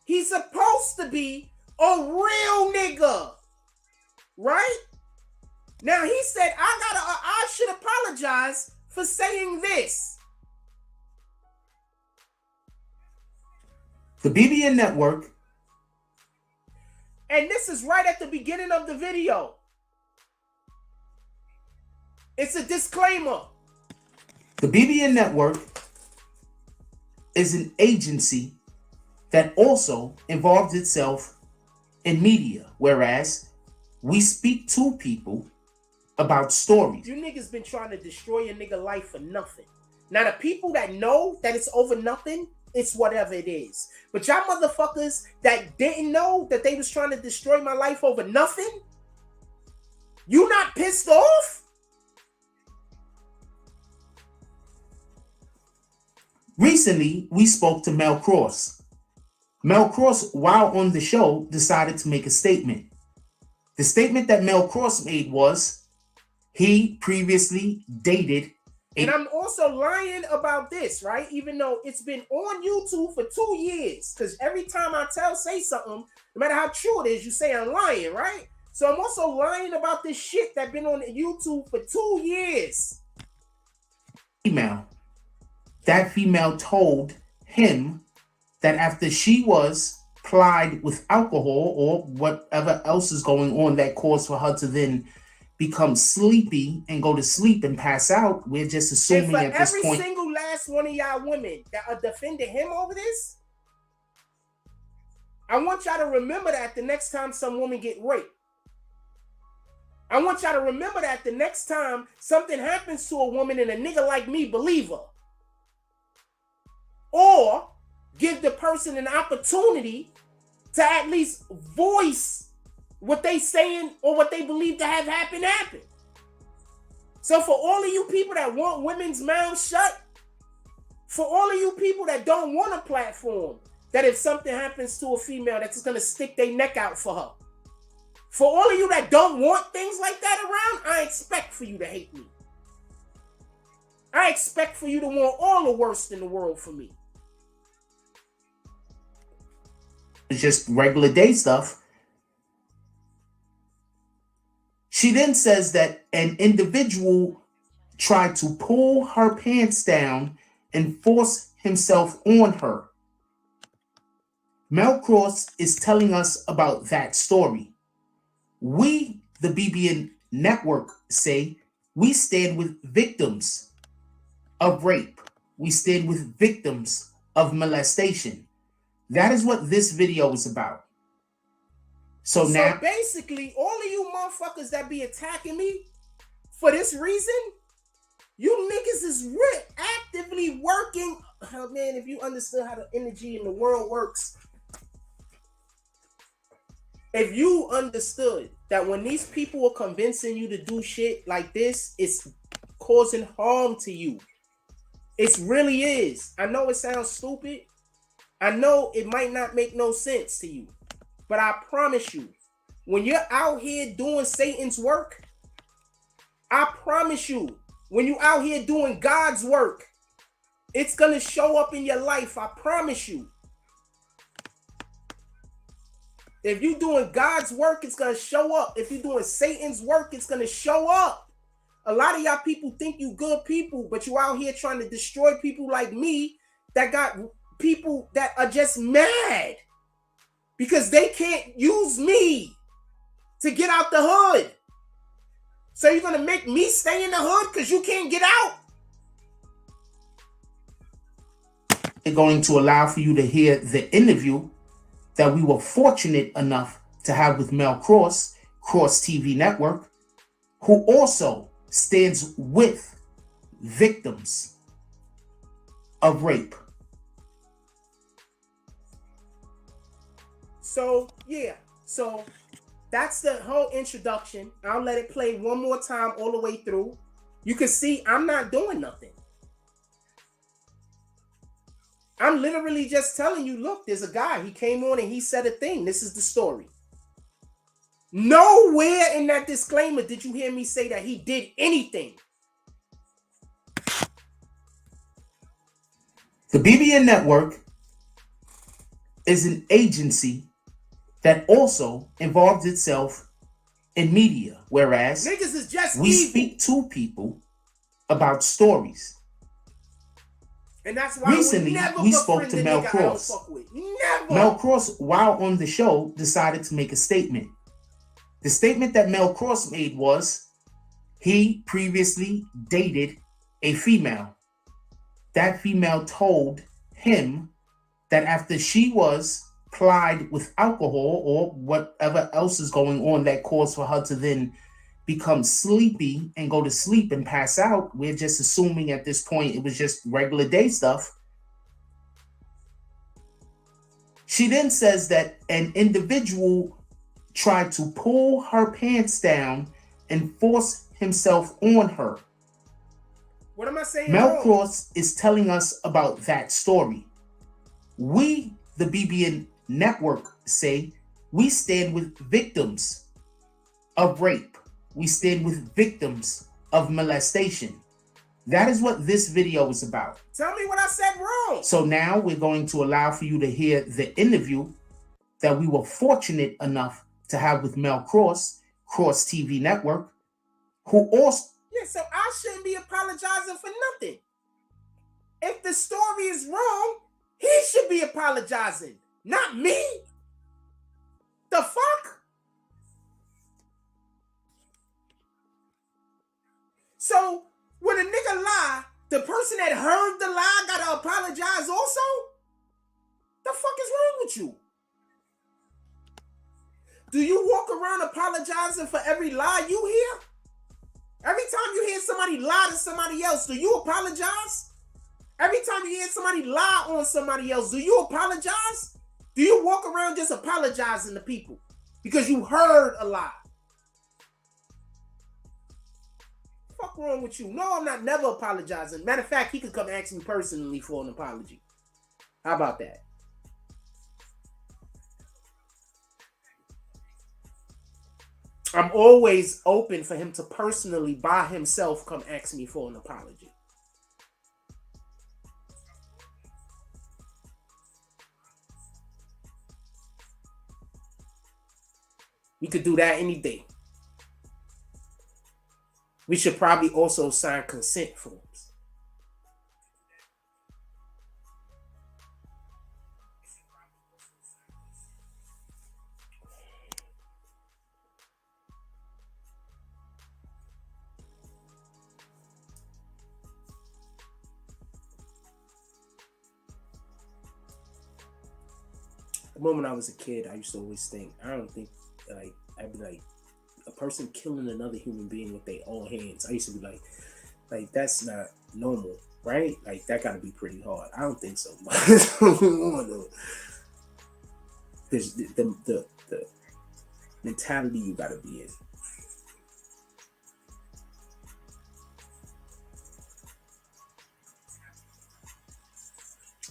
He's supposed to be a real nigga. Right? Now he said, I should apologize for saying this. The BBN Network. And this is right at the beginning of the video. It's a disclaimer. The BBN Network is an agency that also involves itself in media, whereas we speak to people about stories. You niggas been trying to destroy your nigga life for nothing. Now the people that know that it's over nothing, it's whatever it is. But y'all motherfuckers that didn't know that they was trying to destroy my life over nothing, you not pissed off? Recently, we spoke to Mel Cross. Mel Cross, while on the show, decided to make a statement. The statement that Mel Cross made was he previously dated a... And I'm also lying about this, right? Even though it's been on YouTube for 2 years. Because every time I say something, no matter how true it is, you say I'm lying, right? So I'm also lying about this shit that been on YouTube for 2 years. Female. That female told him that after she was plied with alcohol or whatever else is going on that caused for her to then become sleepy and go to sleep and pass out, we're just assuming at this point. Every single last one of y'all women that are defending him over this, I want y'all to remember that the next time some woman get raped. I want y'all to remember that the next time something happens to a woman and a nigga like me believe her. Or give the person an opportunity to at least voice what they saying or what they believe to have happened. So for all of you people that want women's mouths shut, for all of you people that don't want a platform, that if something happens to a female that's going to stick their neck out for her, for all of you that don't want things like that around, I expect for you to hate me. I expect for you to want all the worst in the world for me. It's just regular day stuff. She then says that an individual tried to pull her pants down and force himself on her. Mel Cross is telling us about that story. We, the BBN Network, say we stand with victims of rape. We stand with victims of molestation. That is what this video is about. So now basically, all of you motherfuckers that be attacking me for this reason, you niggas is actively working. Oh man, if you understood how the energy in the world works, if you understood that when these people are convincing you to do shit like this, it's causing harm to you. It really is. I know it sounds stupid. I know it might not make no sense to you. But I promise you, when you're out here doing Satan's work, I promise you, when you out here doing God's work, it's going to show up in your life. I promise you. If you're doing God's work, it's going to show up. If you're doing Satan's work, it's going to show up. A lot of y'all people think you good people, but you out here trying to destroy people like me that got people that are just mad because they can't use me to get out the hood. So you're going to make me stay in the hood because you can't get out? They're going to allow for you to hear the interview that we were fortunate enough to have with Mel Cross, Cross TV Network, who also stands with victims of rape. So, yeah. So, that's the whole introduction. I'll let it play one more time all the way through. You can see I'm not doing nothing. I'm literally just telling you, look, there's a guy. He came on and he said a thing. This is the story. Nowhere in that disclaimer did you hear me say that he did anything. The BBN Network is an agency that also involves itself in media, whereas niggas is just we evil. speak to people about stories. And that's why recently we spoke to Mel Cross. Never. Mel Cross, while on the show, decided to make a statement. The statement that Mel Cross made was he previously dated a female. That female told him that after she was plied with alcohol or whatever else is going on that caused for her to then become sleepy and go to sleep and pass out, we're just assuming at this point it was just regular day stuff. She then says that an individual tried to pull her pants down and force himself on her. What am I saying? Mel Cross is telling us about that story. We, the BBN Network, say we stand with victims of rape. We stand with victims of molestation. That is what this video is about. Tell me what I said wrong. So now we're going to allow for you to hear the interview that we were fortunate enough to have with Mel Cross, Cross TV Network, who also... Yeah, so I shouldn't be apologizing for nothing. If the story is wrong, he should be apologizing, not me. The fuck? So when a nigga lie, the person that heard the lie gotta apologize also? The fuck is wrong with you? Do you walk around apologizing for every lie you hear? Every time you hear somebody lie to somebody else, do you apologize? Every time you hear somebody lie on somebody else, do you apologize? Do you walk around just apologizing to people because you heard a lie? Fuck wrong with you? No, I'm not never apologizing. Matter of fact, he could come ask me personally for an apology. How about that? I'm always open for him to personally, by himself, come ask me for an apology. We could do that any day. We should probably also sign consent forms. The moment I was a kid, I used to always think, I'd be like, a person killing another human being with their own hands. I used to be like that's not normal, right? Like that got to be pretty hard. I don't think so. There's the mentality you got to be in.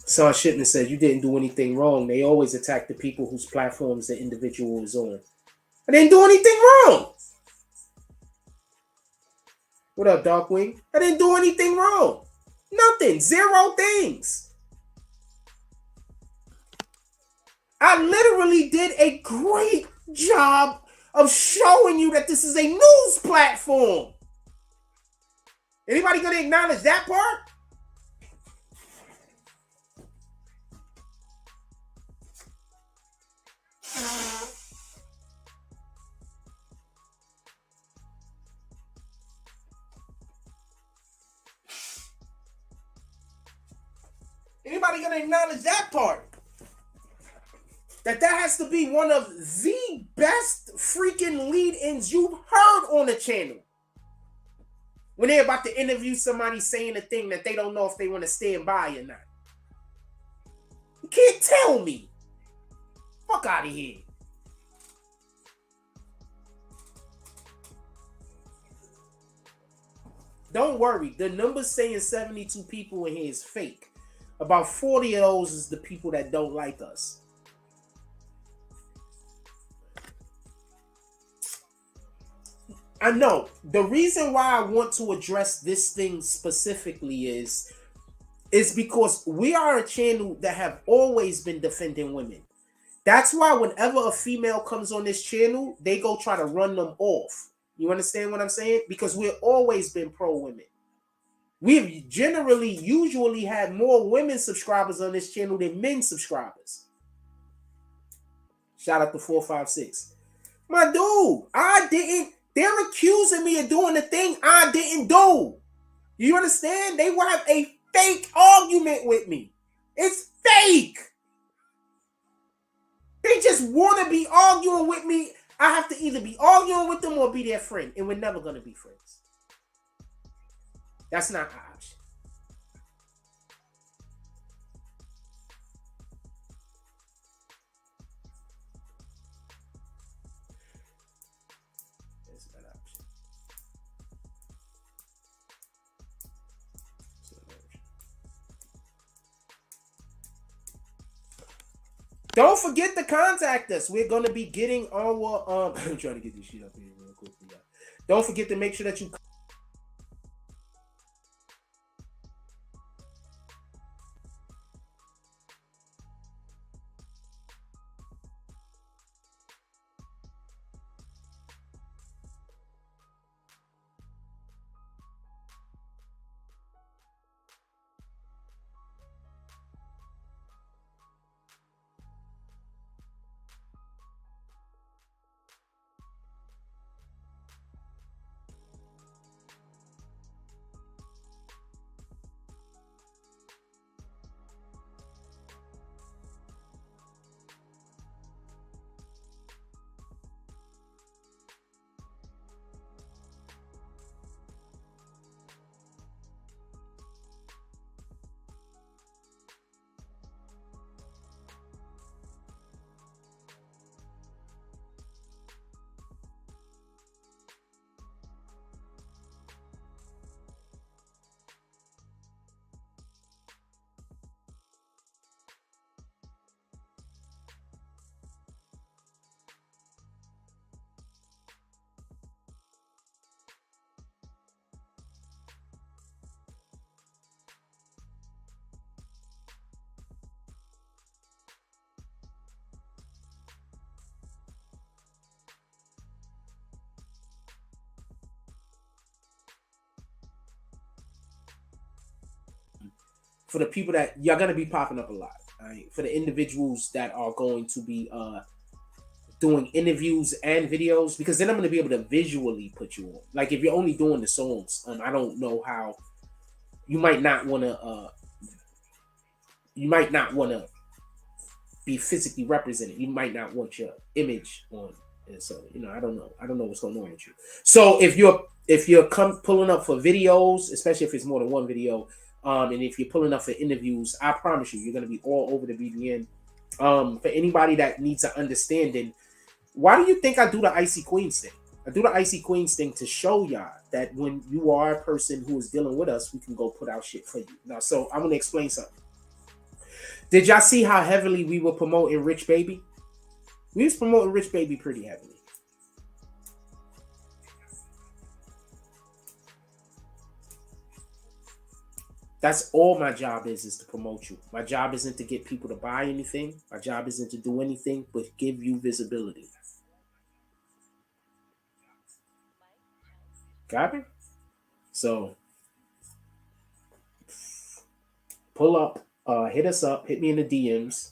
So I shouldn't have said you didn't do anything wrong. They always attack the people whose platforms the individual is on. I didn't do anything wrong. What up, Darkwing? I didn't do anything wrong. Nothing. 0 things. I literally did a great job of showing you that this is a news platform. Anybody gonna acknowledge that part? Anybody gonna acknowledge that part? That has to be one of the best freaking lead-ins you've heard on the channel. When they're about to interview somebody saying a thing that they don't know if they want to stand by or not. You can't tell me. Fuck out of here. Don't worry. The number saying 72 people in here is fake. About 40 of those is the people that don't like us. I know. The reason why I want to address this thing specifically is because we are a channel that have always been defending women. That's why whenever a female comes on this channel, they go try to run them off. You understand what I'm saying? Because we've always been pro-women. We've usually had more women subscribers on this channel than men subscribers. Shout out to 456. My dude, I didn't. They're accusing me of doing the thing I didn't do. You understand? They will have a fake argument with me. It's fake. They just want to be arguing with me. I have to either be arguing with them or be their friend. And we're never going to be friends. That's not an option. That's not an option. Don't forget to contact us. We're going to be getting our... I'm trying to get this shit up here real quick. Don't forget to make sure that you... For the people that you're going to be popping up a lot, right? For the individuals that are going to be doing interviews and videos, because then I'm going to be able to visually put you on. Like if you're only doing the songs, I don't know how you might not want to. You might not want to be physically represented. You might not want your image on, and so I don't know. I don't know what's going on with you. So if you're pulling up for videos, especially if it's more than one video. And if you're pulling up for interviews, I promise you're going to be all over the BBN. For anybody that needs an understanding, why do you think I do the Icy Queens thing? I do the Icy Queens thing to show y'all that when you are a person who is dealing with us, we can go put out shit for you. Now, so I'm going to explain something. Did y'all see how heavily we were promoting Rich Baby? We was promoting Rich Baby pretty heavily. That's all my job is to promote you. My job isn't to get people to buy anything. My job isn't to do anything but give you visibility. Copy? So pull up, hit us up, hit me in the DMs.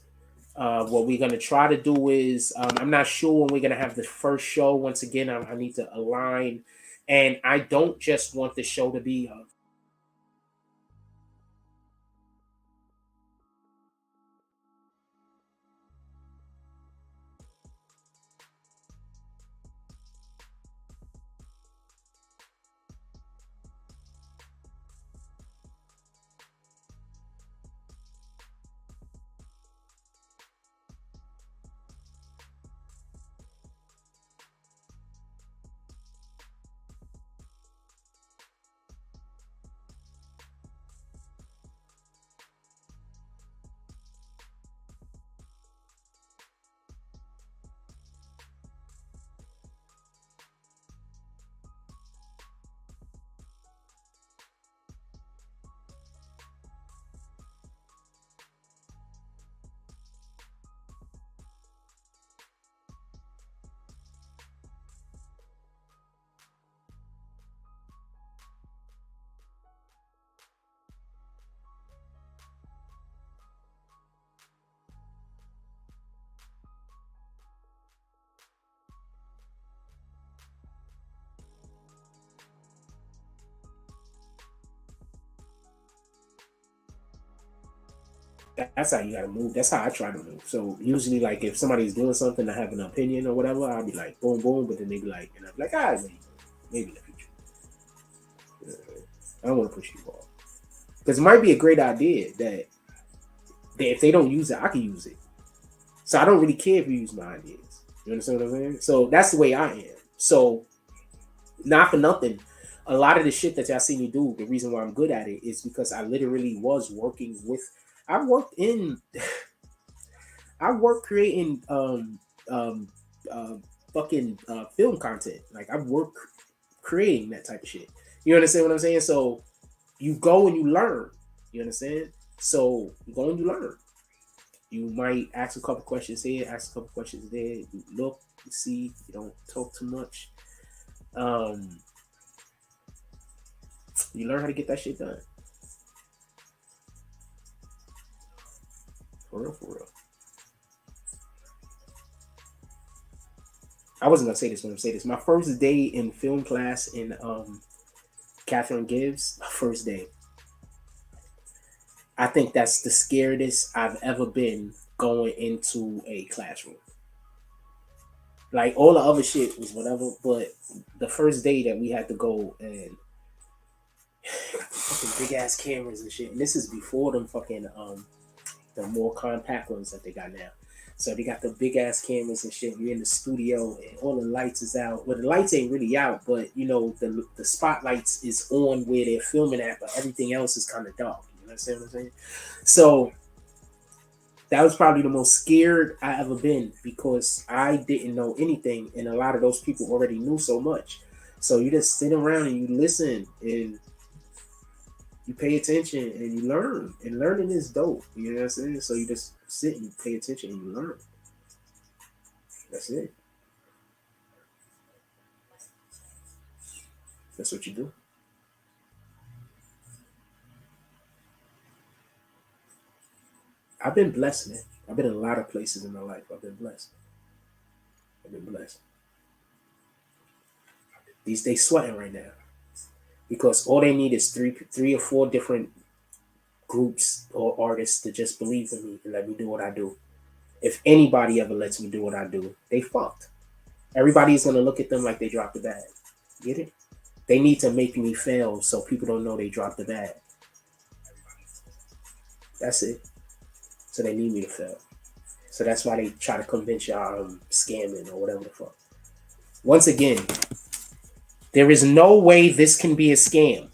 What we're gonna try to do is, I'm not sure when we're gonna have the first show. Once again, I need to align, and I don't just want the show to be. That's how you gotta move. That's how I try to move. So usually, like if somebody's doing something, I have an opinion or whatever, I'll be like, boom, boom, but then they be like, and I'm like, ah, maybe in the future. I don't want to push you off because it might be a great idea that if they don't use it, I can use it. So I don't really care if you use my ideas. You understand what I'm saying? So that's the way I am. So not for nothing, a lot of the shit that y'all see me do, the reason why I'm good at it is because I literally was working with. I worked in. I work creating um uh fucking film content. Like I work creating that type of shit. You understand what I'm saying? So you go and you learn. You understand? So you go and you learn. You might ask a couple questions here, ask a couple questions there. You look, you see, you don't talk too much. Um, you learn how to get that shit done. For real, for real. I wasn't gonna say this when I say this. My first day in film class in Catherine Gibbs, my first day. I think that's the scariest I've ever been going into a classroom. Like all the other shit was whatever, but the first day that we had to go and fucking big ass cameras and shit. And this is before them fucking the more compact ones that they got now. So they got the big ass cameras and shit. We're in the studio and all the lights is out. Well, the lights ain't really out, but you know the spotlights is on where they're filming at, but everything else is kind of dark. You understand what I'm saying? So that was probably the most scared I ever been because I didn't know anything, and a lot of those people already knew so much. So you just sit around and you listen and you pay attention and you learn. And learning is dope. You know what I'm saying? So you just sit and pay attention and you learn. That's it. That's what you do. I've been blessed, man. I've been in a lot of places in my life. I've been blessed. I've been blessed. These days sweating right now because all they need is three or four different groups or artists to just believe in me and let me do what I do. If anybody ever lets me do what I do, they fucked. Everybody's gonna look at them like they dropped the bag. Get it? They need to make me fail so people don't know they dropped the bag. That's it. So they need me to fail. So that's why they try to convince y'all I'm scamming or whatever the fuck. Once again, there is no way this can be a scam.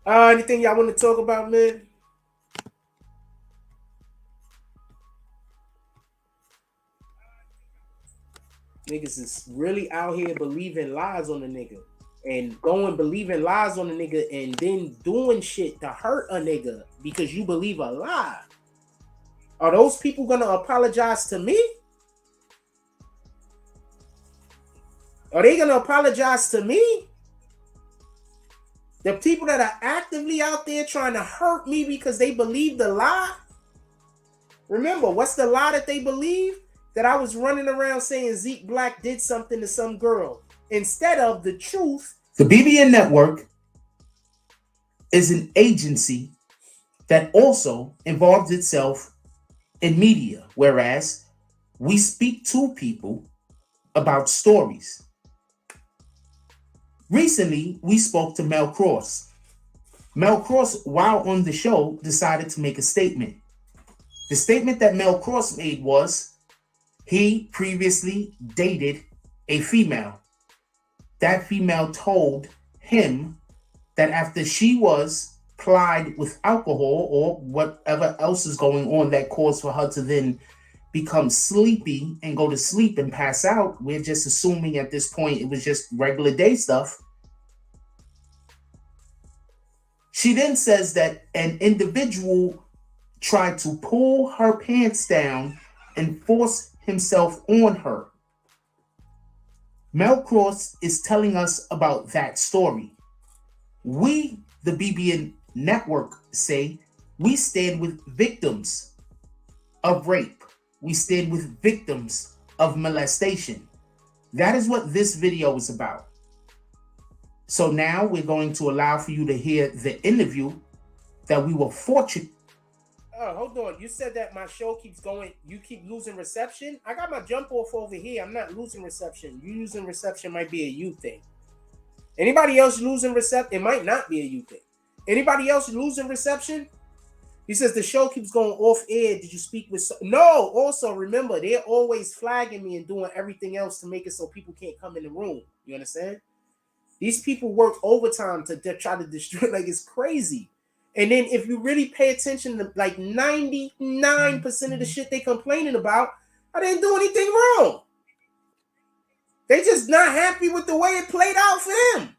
Anything y'all want to talk about, man? Niggas is really out here believing lies on the nigga. And going believing lies on the nigga and then doing shit to hurt a nigga because you believe a lie. Are those people gonna apologize to me? Are they gonna apologize to me? The people that are actively out there trying to hurt me because they believe the lie? Remember, what's the lie that they believe? That I was running around saying Zeke Black did something to some girl. Instead of the truth. The BBN Network is an agency that also involves itself in media, whereas we speak to people about stories. Recently, we spoke to Mel Cross. Mel Cross, while on the show, decided to make a statement. The statement that Mel Cross made was he previously dated a female. That female told him that after she was plied with alcohol or whatever else is going on that caused for her to then become sleepy and go to sleep and pass out, we're just assuming at this point it was just regular day stuff. She then says that an individual tried to pull her pants down and force himself on her. Mel Cross is telling us about that story. We, the BBN Network, say we stand with victims of rape. We stand with victims of molestation. That is what this video is about. So now we're going to allow for you to hear the interview that we were fortunate. Oh, hold on. You said that my show keeps going. You keep losing reception. I got my jump off over here. I'm not losing reception. You losing reception might be a you thing. Anybody else losing reception? It might not be a you thing. Anybody else losing reception? He says the show keeps going off air. Did you speak with? No. Also, remember, they're always flagging me and doing everything else to make it so people can't come in the room. You understand? These people work overtime to try to destroy. Like, it's crazy. And then if you really pay attention to like 99% of the shit they complaining about, I didn't do anything wrong. They just not happy with the way it played out for them.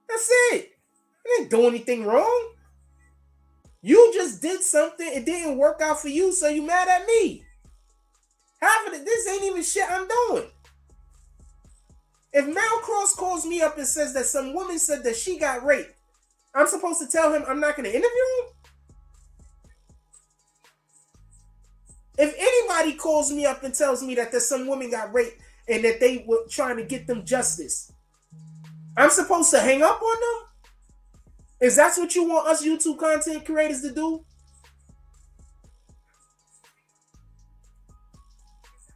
That's it. I didn't do anything wrong. You just did something. It didn't work out for you, so you mad at me. Half of it, this ain't even shit I'm doing. If Mel Cross calls me up and says that some woman said that she got raped, I'm supposed to tell him I'm not going to interview him? If anybody calls me up and tells me that there's some woman got raped and that they were trying to get them justice, I'm supposed to hang up on them? Is that what you want us YouTube content creators to do?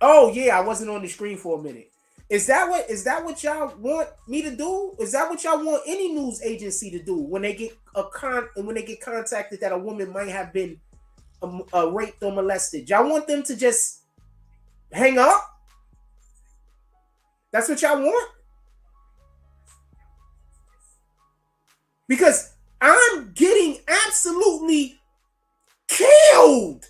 Oh yeah, I wasn't on the screen for a minute. Is that what y'all want me to do? Is that what y'all want any news agency to do when they get contacted that a woman might have been raped or molested? Y'all want them to just hang up? That's what y'all want? Because I'm getting absolutely killed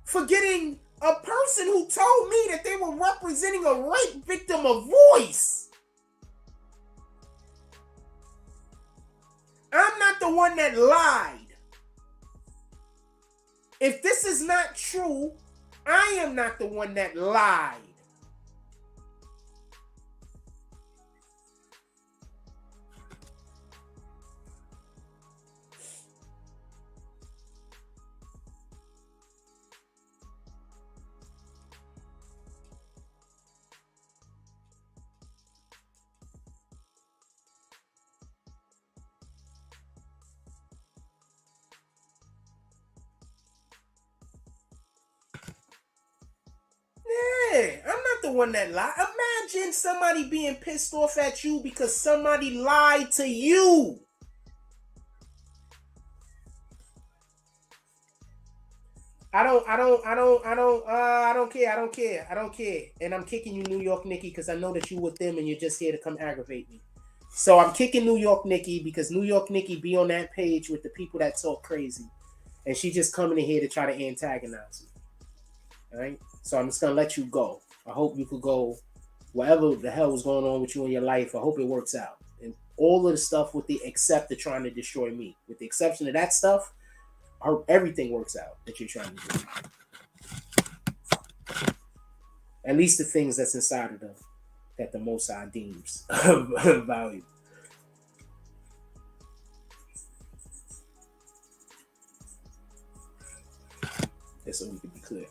for getting a person who told me that they were representing a rape victim a voice. I'm not the one that lied. If this is not true, I am not the one that lied. I'm not the one that lied. Imagine somebody being pissed off at you because somebody lied to you. I don't care. And I'm kicking you, New York Nikki, because I know that you with them and you're just here to come aggravate me. So I'm kicking New York Nikki because New York Nikki be on that page with the people that talk crazy, and she just coming in here to try to antagonize me. All right. So I'm just gonna let you go. I hope you could go whatever the hell was going on with you in your life. I hope it works out. And all of the stuff with the except of trying to destroy me, with the exception of that stuff, I hope everything works out that you're trying to do. At least the things that's inside of them that the Most High deems of value. Just so we can be clear.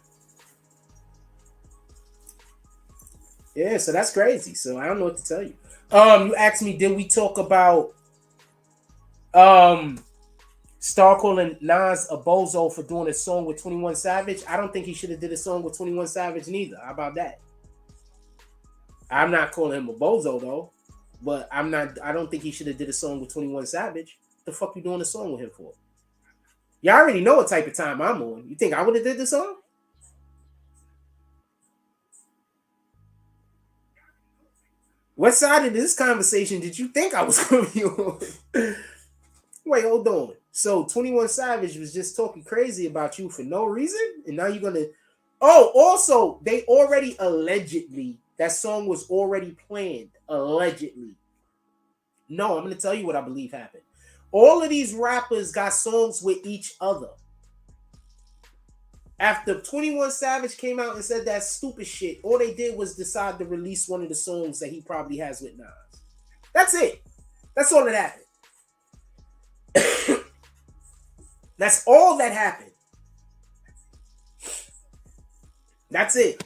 Yeah, so that's crazy. So I don't know what to tell you. You asked me, did we talk about Star calling Nas a bozo for doing a song with 21 Savage? I don't think he should have did a song with 21 Savage neither. How about that? I'm not calling him a bozo though, but I don't think he should have did a song with 21 Savage. What the fuck you doing a song with him for? Y'all already know what type of time I'm on. You think I would have did the song? What side of this conversation did you think I was going to be on? Wait, hold on. So 21 Savage was just talking crazy about you for no reason? And now you're going to... Oh, also, they already allegedly... That song was already planned. Allegedly. No, I'm going to tell you what I believe happened. All of these rappers got songs with each other. After 21 Savage came out and said that stupid shit, all they did was decide to release one of the songs that he probably has with Nas. That's it. That's all that happened. That's all that happened. That's it.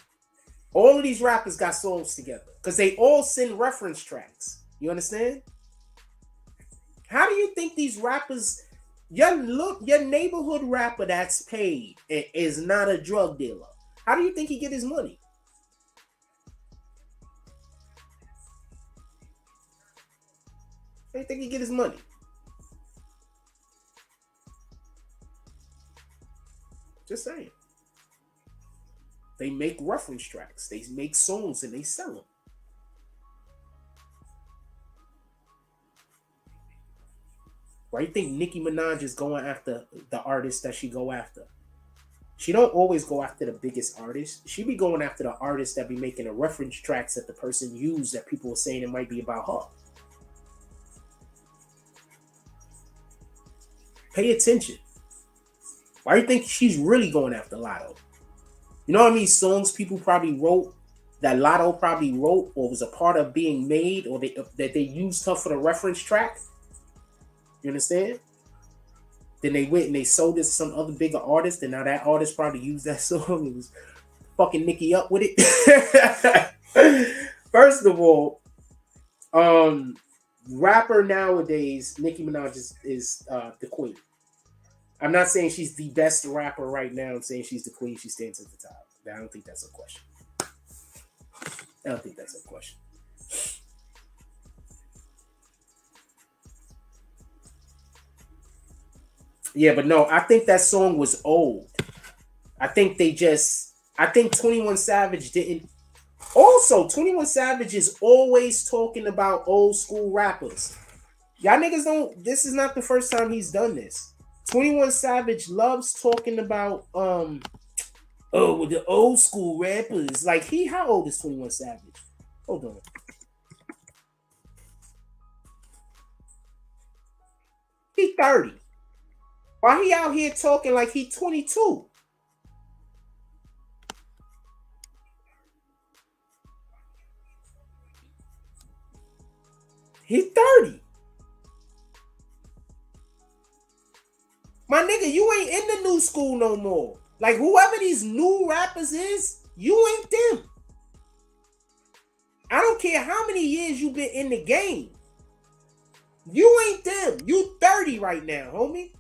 All of these rappers got songs together because they all send reference tracks. You understand? How do you think these rappers... Your neighborhood rapper that's paid is not a drug dealer. How do you think he get his money? How do you think he get his money? Just saying. They make reference tracks. They make songs and they sell them. Why do you think Nicki Minaj is going after the artists that she go after? She don't always go after the biggest artists. She be going after the artists that be making the reference tracks that the person used that people are saying it might be about her. Pay attention. Why do you think she's really going after Lotto? You know what I mean? Songs people probably wrote that Lotto probably wrote or was a part of being made or that they used her for the reference track. You understand? Then they went and they sold it to some other bigger artist, and now that artist probably used that song and was fucking Nicki up with it. First of all, rapper nowadays, Nicki Minaj is the queen. I'm not saying she's the best rapper right now. I'm saying she's the queen. She stands at the top. I don't think that's a question. I don't think that's a question. Yeah, but no, I think that song was old. I think 21 Savage didn't. Also, 21 Savage is always talking about old school rappers. Y'all niggas don't, this is not the first time he's done this. 21 Savage loves talking about, the old school rappers. Like, how old is 21 Savage? Hold on. He 30. Why he out here talking like he 22? He 30. My nigga, you ain't in the new school no more. Like, whoever these new rappers is, you ain't them. I don't care how many years you been in the game. You ain't them. You 30 right now, homie.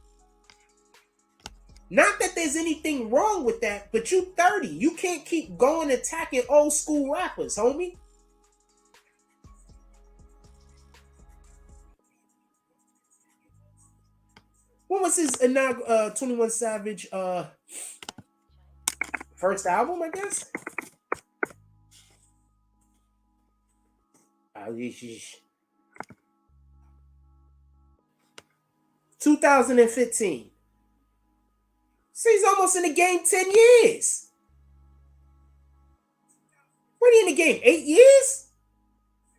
Not that there's anything wrong with that, but you 30. You can't keep going attacking old school rappers, homie. What was his 21 Savage first album, I guess? 2015. So he's almost in the game 10 years. What are you in the game? 8 years?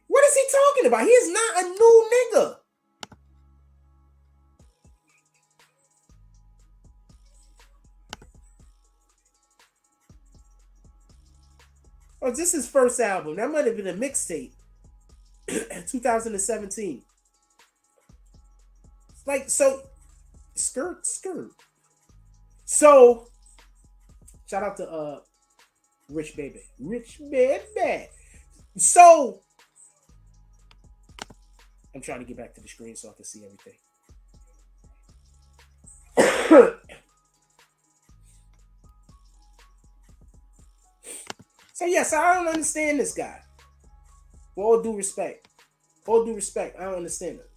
What is he talking about? He is not a new nigga. Oh, this is his first album. That might have been a mixtape. 2017. Like, so, skirt. So, shout out to Rich Baby. So, I'm trying to get back to the screen so I can see everything. So yes, I don't understand this guy. With all due respect. I don't understand it.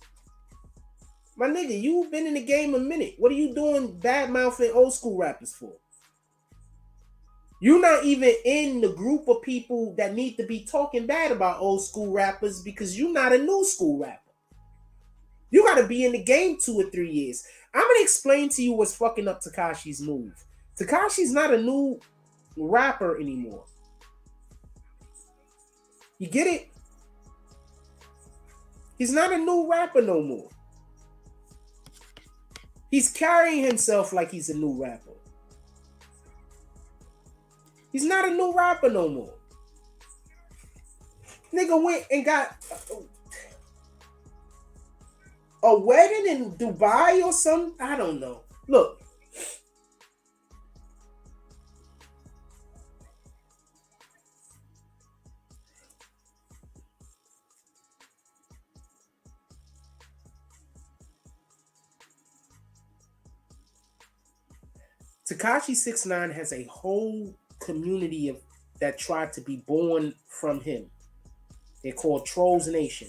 My nigga, you've been in the game a minute. What are you doing bad mouthing old school rappers for? You're not even in the group of people that need to be talking bad about old school rappers because you're not a new school rapper. You got to be in the game 2 or 3 years. I'm going to explain to you what's fucking up Tekashi's move. Tekashi's not a new rapper anymore. You get it? He's not a new rapper no more. He's carrying himself like he's a new rapper. He's not a new rapper no more. Nigga went and got a wedding in Dubai or something. I don't know. Look. Tekashi 6ix9ine has a whole community of that tried to be born from him. They're called Trolls Nation.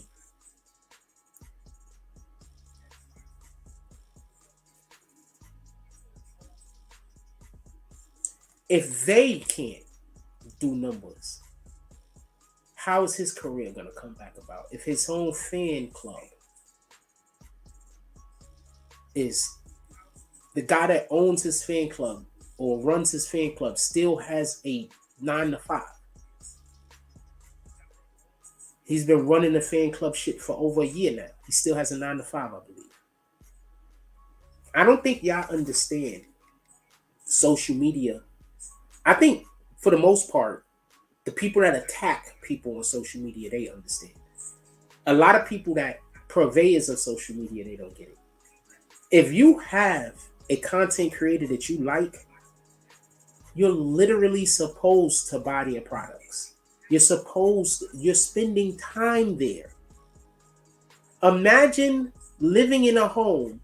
If they can't do numbers, how is his career going to come back about? If his own fan club is the guy that owns his fan club or runs his fan club still has a 9-to-5. He's been running the fan club shit for over a year now. He still has a 9-to-5, I believe. I don't think y'all understand social media. I think for the most part, the people that attack people on social media, they understand. A lot of people that purveyors of social media, they don't get it. If you have a content creator that you like, you're literally supposed to buy their products. You're spending time there. Imagine living in a home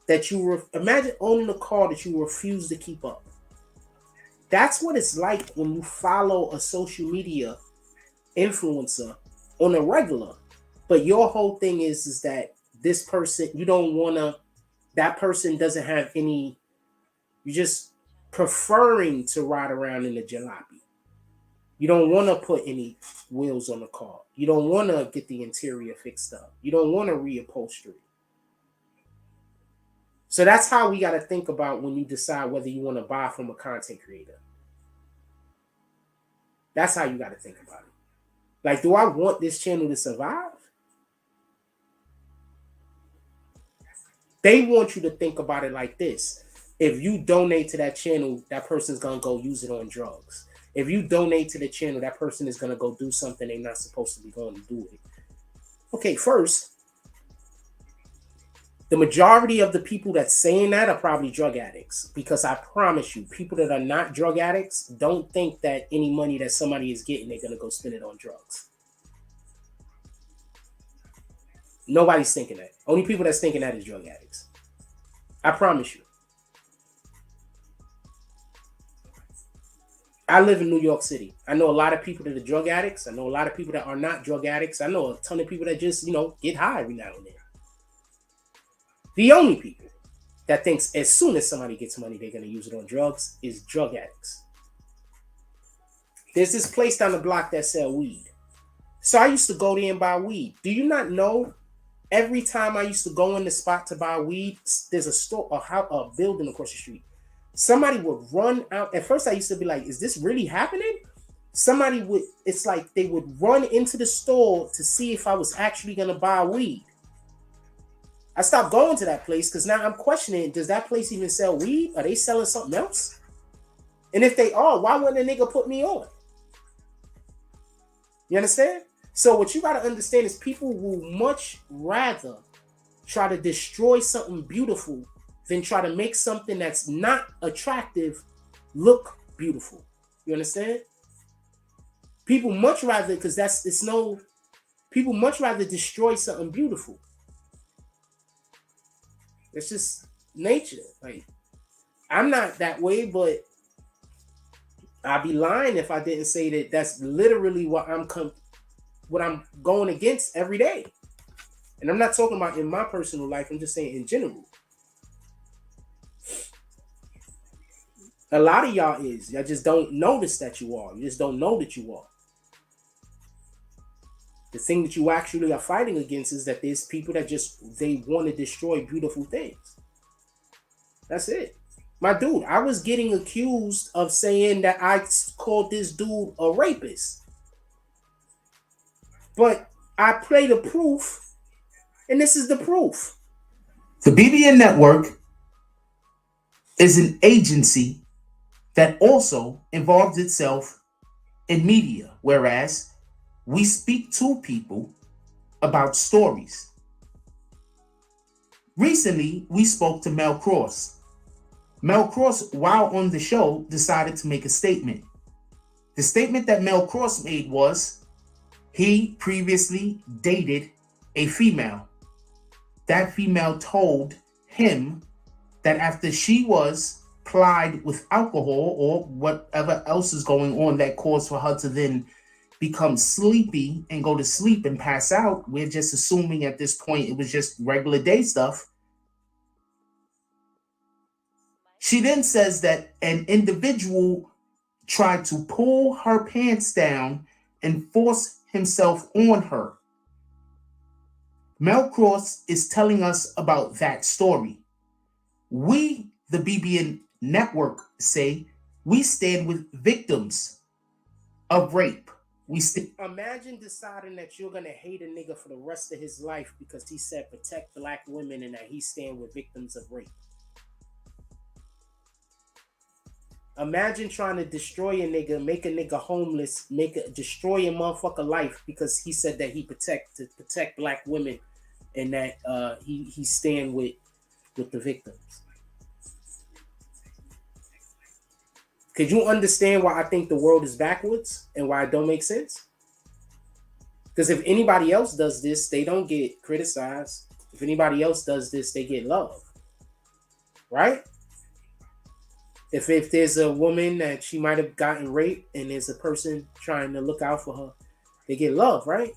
that imagine owning a car that you refuse to keep up. That's what it's like when you follow a social media influencer on a regular. But your whole thing is that this person, you don't want to, that person doesn't have any, you're just preferring to ride around in a jalopy. You don't want to put any wheels on the car. You don't want to get the interior fixed up. You don't want to reupholstery. So that's how we got to think about when you decide whether you want to buy from a content creator. That's how you got to think about it. Like, do I want this channel to survive? They want you to think about it like this. If you donate to that channel, that person's going to go use it on drugs. If you donate to the channel, that person is going to go do something they're not supposed to be going to do with it. Okay, first, the majority of the people that's saying that are probably drug addicts, because I promise you, people that are not drug addicts don't think that any money that somebody is getting, they're going to go spend it on drugs. Nobody's thinking that. Only people that's thinking that is drug addicts. I promise you. I live in New York City. I know a lot of people that are drug addicts. I know a lot of people that are not drug addicts. I know a ton of people that just, get high every now and then. The only people that thinks as soon as somebody gets money, they're going to use it on drugs is drug addicts. There's this place down the block that sell weed. So I used to go there and buy weed. Do you not know every time I used to go in the spot to buy weed, there's a store, a building across the street. Somebody would run out. At first, I used to be like, "Is this really happening?" Somebody would. It's like they would run into the store to see if I was actually gonna buy weed. I stopped going to that place because now I'm questioning: does that place even sell weed? Are they selling something else? And if they are, why wouldn't a nigga put me on? You understand? So what you got to understand is people will much rather try to destroy something beautiful than try to make something that's not attractive look beautiful. You understand? People much rather, because people much rather destroy something beautiful. It's just nature. Like, I'm not that way, but I'd be lying if I didn't say that that's literally what I'm going against every day. And I'm not talking about in my personal life, I'm just saying in general. A lot of y'all y'all just don't notice that you are. You just don't know that you are. The thing that you actually are fighting against is that there's people that they want to destroy beautiful things. That's it. My dude, I was getting accused of saying that I called this dude a rapist. But I play the proof, and this is the proof. The BBN Network is an agency that also involves itself in media, whereas we speak to people about stories. Recently, we spoke to Mel Cross. Mel Cross, while on the show, decided to make a statement. The statement that Mel Cross made was he previously dated a female. That female told him that after she was plied with alcohol or whatever else is going on that caused for her to then become sleepy and go to sleep and pass out, we're just assuming at this point it was just regular day stuff. She then says that an individual tried to pull her pants down and force himself on her. Mel Cross is telling us about that story. We, the BBN Network, say we stand with victims of rape. Imagine deciding that you're going to hate a nigga for the rest of his life because he said protect black women and that he stand with victims of rape. Imagine trying to destroy a nigga, make a nigga homeless, destroy a motherfucker life because he said that he protect black women and that he stand with the victims. Could you understand why I think the world is backwards and why it don't make sense? Because if anybody else does this, they don't get criticized. If anybody else does this, they get love. Right? If there's a woman that she might have gotten raped and there's a person trying to look out for her, they get love, right?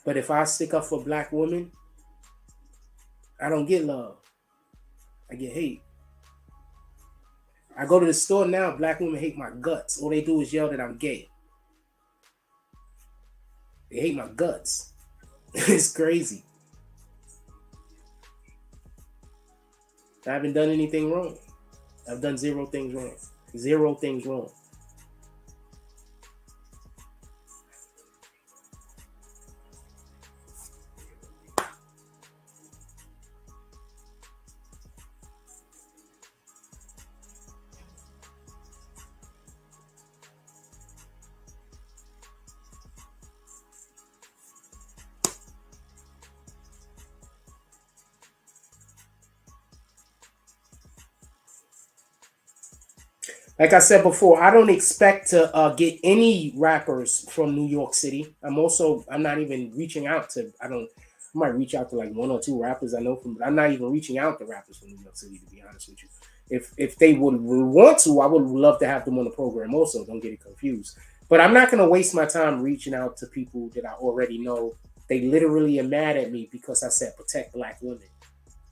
But if I stick up for black women, I don't get love. I get hate. I go to the store now, black women hate my guts. All they do is yell that I'm gay. They hate my guts. It's crazy. I haven't done anything wrong. I've done 0 things wrong. 0 things wrong. Like I said before, I don't expect to get any rappers from New York City. I'm not even reaching out to, I might reach out to like 1 or 2 rappers I know from, but I'm not even reaching out to rappers from New York City, to be honest with you. If they would want to, I would love to have them on the program also, don't get it confused. But I'm not going to waste my time reaching out to people that I already know. They literally are mad at me because I said protect black women.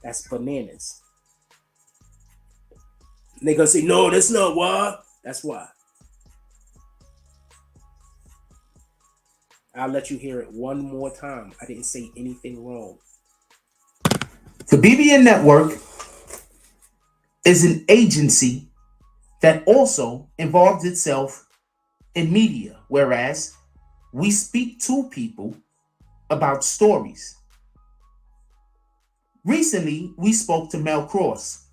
That's bananas. And they're going to say, no, that's not why. That's why. I'll let you hear it one more time. I didn't say anything wrong. The BBN Network is an agency that also involves itself in media, whereas we speak to people about stories. Recently, we spoke to Mel Cross.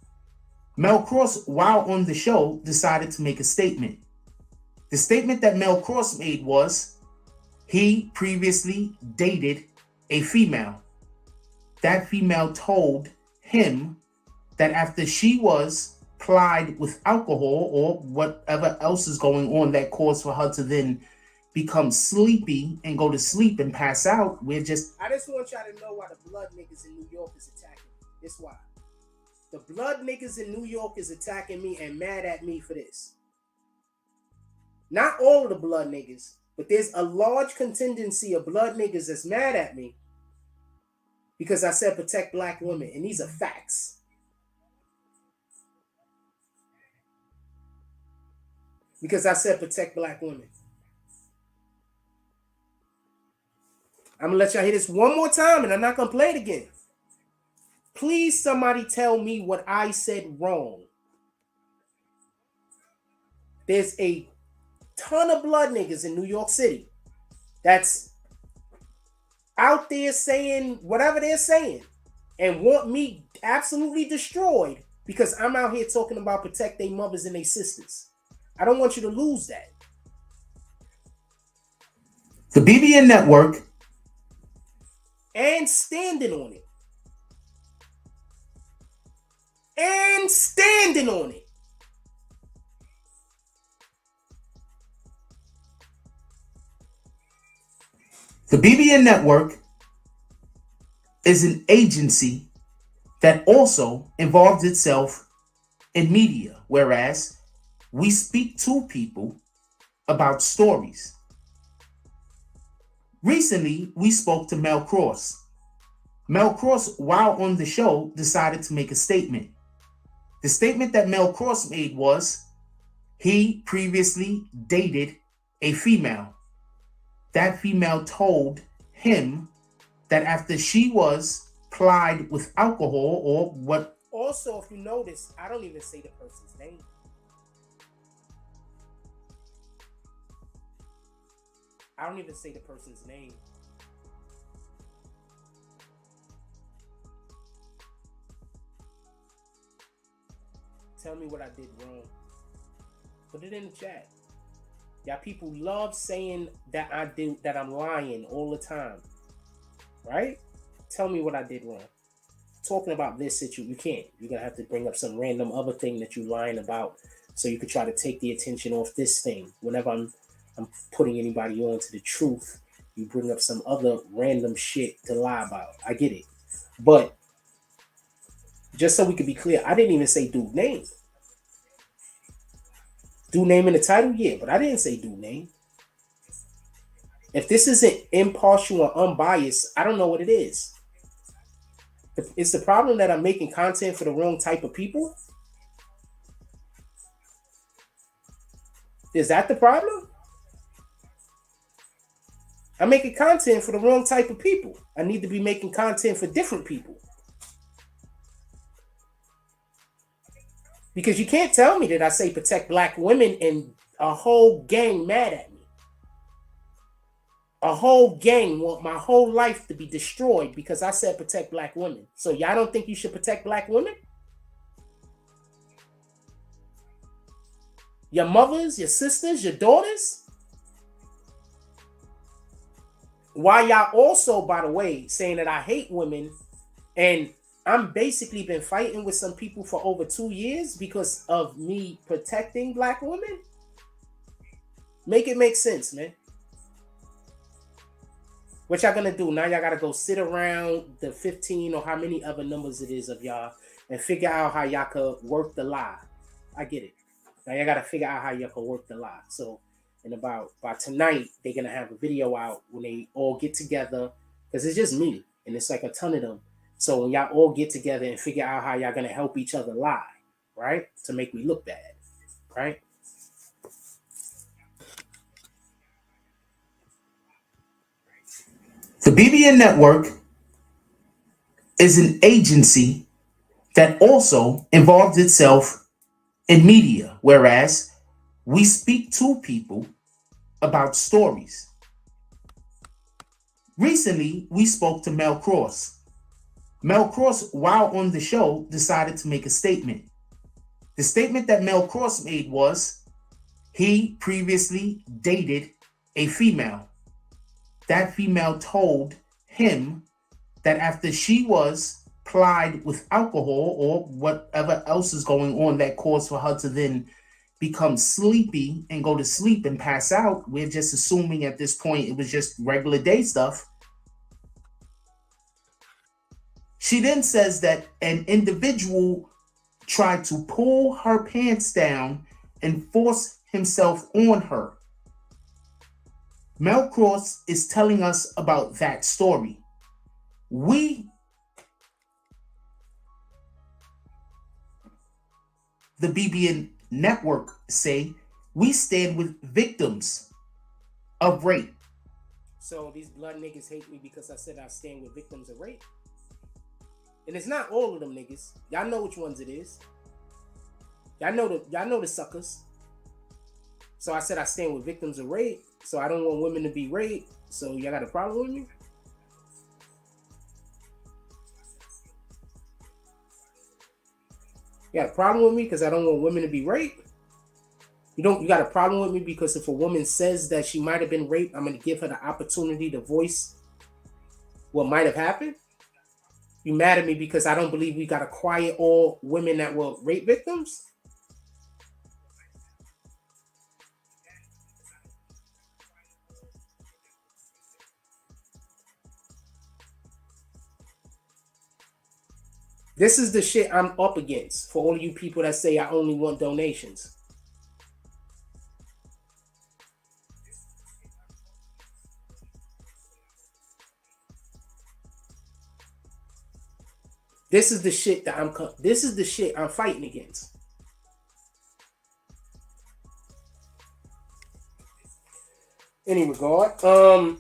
Mel Cross, while on the show, decided to make a statement. The statement that Mel Cross made was he previously dated a female. That female told him that after she was plied with alcohol or whatever else is going on that caused for her to then become sleepy and go to sleep and pass out, I just want y'all to know why the blood niggas in New York is attacking me. This why. The blood niggas in New York is attacking me and mad at me for this. Not all of the blood niggas, but there's a large contingency of blood niggas that's mad at me because I said protect black women, and these are facts. Because I said protect black women. I'm gonna let y'all hear this one more time, and I'm not gonna play it again. Please, somebody tell me what I said wrong. There's a ton of blood niggas in New York City that's out there saying whatever they're saying and want me absolutely destroyed because I'm out here talking about protect their mothers and their sisters. I don't want you to lose that. The BBN Network and standing on it. And standing on it. The BBN Network is an agency that also involves itself in media, whereas we speak to people about stories. Recently, we spoke to Mel Cross. Mel Cross, while on the show, decided to make a statement. The statement that Mel Cross made was he previously dated a female. That female told him that after she was plied with alcohol or what. Also, if you notice, I don't even say the person's name. I don't even say the person's name. Tell me what I did wrong. Put it in the chat. Y'all people love saying that I'm lying all the time. Right? Tell me what I did wrong. Talking about this situation, you can't. You're gonna have to bring up some random other thing that you lying about so you could try to take the attention off this thing. Whenever I'm putting anybody on to the truth, you bring up some other random shit to lie about. I get it. But just so we could be clear, I didn't even say dude name. Dude name in the title, yeah, but I didn't say dude name. If this isn't impartial or unbiased, I don't know what it is. It's the problem that I'm making content for the wrong type of people. Is that the problem? I'm making content for the wrong type of people. I need to be making content for different people. Because you can't tell me that I say protect black women and a whole gang mad at me. A whole gang want my whole life to be destroyed because I said protect black women. So y'all don't think you should protect black women? Your mothers, your sisters, your daughters? Why y'all also, by the way, saying that I hate women, and I'm basically been fighting with some people for over 2 years because of me protecting black women? Make it make sense, man. What y'all gonna do? Now y'all gotta go sit around the 15 or how many other numbers it is of y'all and figure out how y'all could work the lie. I get it. Now y'all gotta figure out how y'all could work the lie. So by tonight, they're gonna have a video out when they all get together, because it's just me and it's like a ton of them. So when y'all all get together and figure out how y'all gonna help each other lie, right? To make me look bad, right? The BBN Network is an agency that also involves itself in media, whereas we speak to people about stories. Recently, we spoke to Mel Cross. Mel Cross, while on the show, decided to make a statement. The statement that Mel Cross made was he previously dated a female. That female told him that after she was plied with alcohol or whatever else is going on that caused for her to then become sleepy and go to sleep and pass out, we're just assuming at this point it was just regular day stuff. She then says that an individual tried to pull her pants down and force himself on her. Mel Cross is telling us about that story. We, the BBN Network, say we stand with victims of rape. So these blood niggas hate me because I said I stand with victims of rape? And it's not all of them niggas. Y'all know which ones it is. Y'all know the suckers. So I said I stand with victims of rape. So I don't want women to be raped. So y'all got a problem with me? You got a problem with me because I don't want women to be raped? You got a problem with me because if a woman says that she might have been raped, I'm going to give her the opportunity to voice what might have happened? You mad at me because I don't believe we got to quiet all women that were rape victims? This is the shit I'm up against for all of you people that say I only want donations. This is the shit I'm fighting against. Any regard, I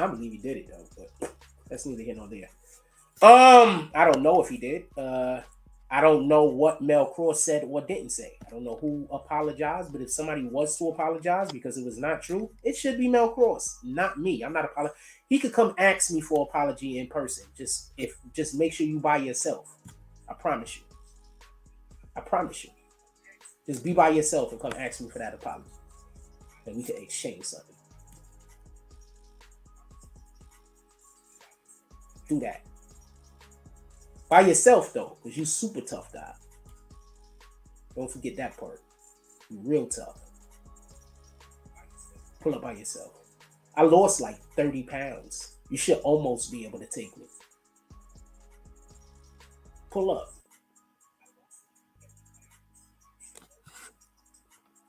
believe he did it though, but that's neither here nor there. I don't know if he did. I don't know what Mel Cross said or didn't say. I don't know who apologized, but if somebody was to apologize because it was not true, it should be Mel Cross, not me. I'm not apologizing. He could come ask me for apology in person. Just make sure you by yourself. I promise you. I promise you. Just be by yourself and come ask me for that apology. And we can exchange something. Do that. By yourself though, because you super tough guy. Don't forget that part. You real tough. Pull up by yourself. I lost like 30 pounds. You should almost be able to take me. Pull up.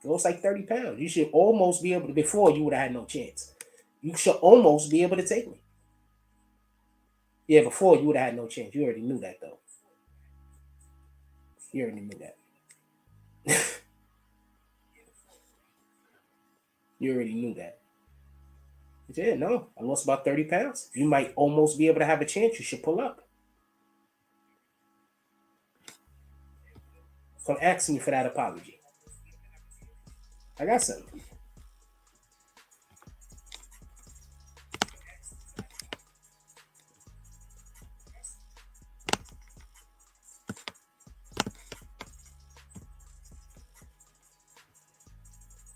Lost like 30 pounds. You should almost be able to, before you would have had no chance. You should almost be able to take me. Yeah, before you would have had no chance. You already knew that though. You already knew that. You already knew that. Yeah, no, I lost about 30 pounds. You might almost be able to have a chance. You should pull up. Come ask me for that apology. I got something.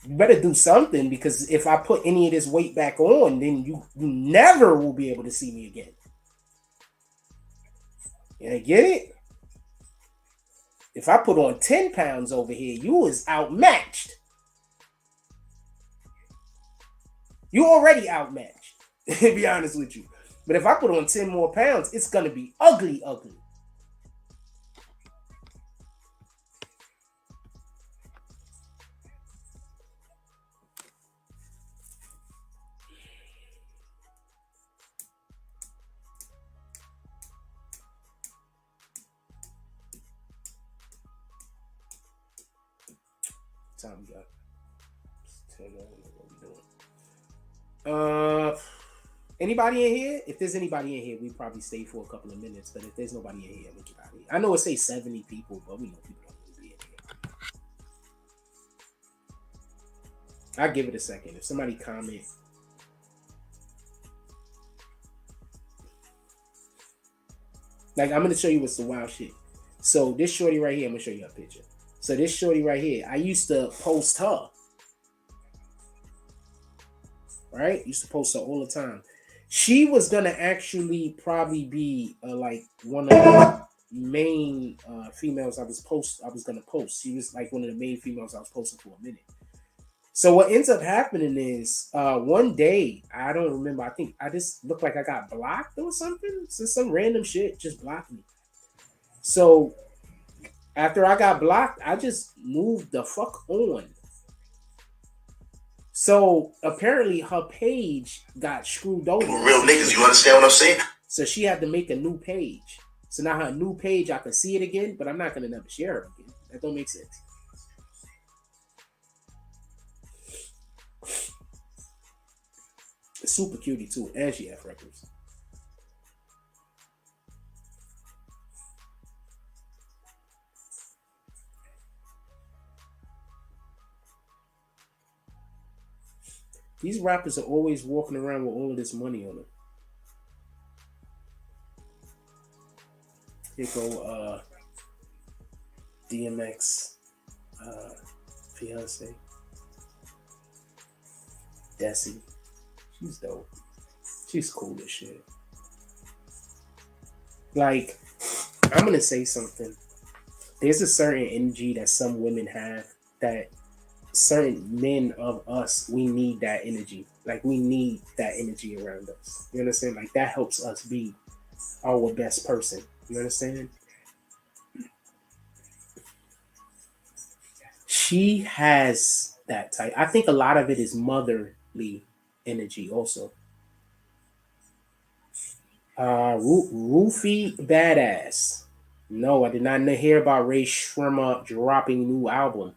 You better do something, because if I put any of this weight back on, then you never will be able to see me again. You get it? If I put on 10 pounds over here, you is outmatched. You already outmatched, to be honest with you. But if I put on 10 more pounds, it's going to be ugly, ugly. Time we got. What we doing? Anybody in here? If there's anybody in here, we probably stay for a couple of minutes. But if there's nobody in here, we get out of here. I know it say 70 people, but we know people don't really be in here. I'll give it a second. If somebody comment. Like, I'm gonna show you what's the wild shit. So this shorty right here, I'm gonna show you a picture. So this shorty right here, I used to post her. Right? Used to post her all the time. She was gonna actually probably be like one of the main females I was gonna post. She was like one of the main females I was posting for a minute. So what ends up happening is one day, I don't remember, I think I just looked like I got blocked or something. So some random shit just blocked me. So after I got blocked, I just moved the fuck on. So apparently her page got screwed over. Real niggas, you understand what I'm saying? So she had to make a new page. So now her new page, I can see it again, but I'm not gonna never share her again. That don't make sense. It's super cutie too, and she has records. These rappers are always walking around with all of this money on them. Here go DMX, fiance, Desi. She's dope. She's cool as shit. Like, I'm gonna say something. There's a certain energy that some women have that certain men of us, we need that energy. Like, we need that energy around us. You understand? Like, that helps us be our best person. You understand? She has that type. I think a lot of it is motherly energy also. Roofy Badass. No, I did not hear about Ray Shrimmer dropping new album.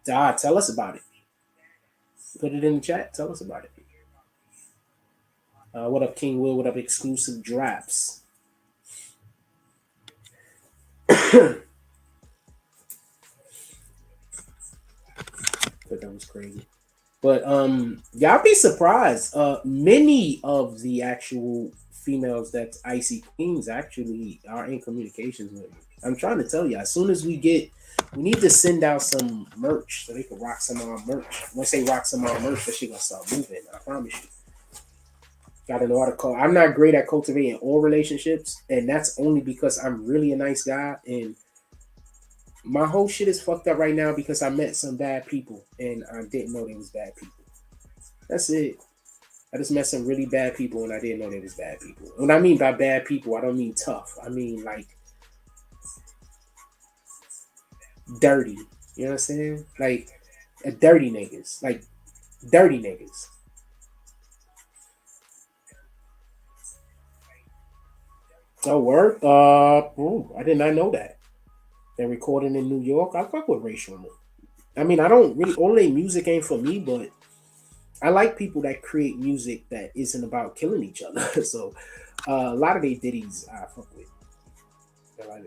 Tell us about it. Put it in the chat. Tell us about it. What up, King Will? What up, exclusive drops? But that was crazy. But y'all be surprised. Many of the actual females that Icy Queens actually are in communications with me. I'm trying to tell you, as soon as we need to send out some merch so they can rock some of our merch. Once they rock some of our merch, that shit gonna start moving. I promise you. Got an article. I'm not great at cultivating all relationships, and that's only because I'm really a nice guy, and my whole shit is fucked up right now because I met some bad people and I didn't know they was bad people. That's it. I just met some really bad people and I didn't know they was bad people. When I mean by bad people, I don't mean tough. I mean like dirty. You know what I'm saying? Like dirty niggas. Like dirty niggas. Oh, word? I did not know that. They're recording in New York. I fuck with Ray Sherman. I mean, I don't really, all their music ain't for me, but I like people that create music that isn't about killing each other. So a lot of their ditties I fuck with. A lot of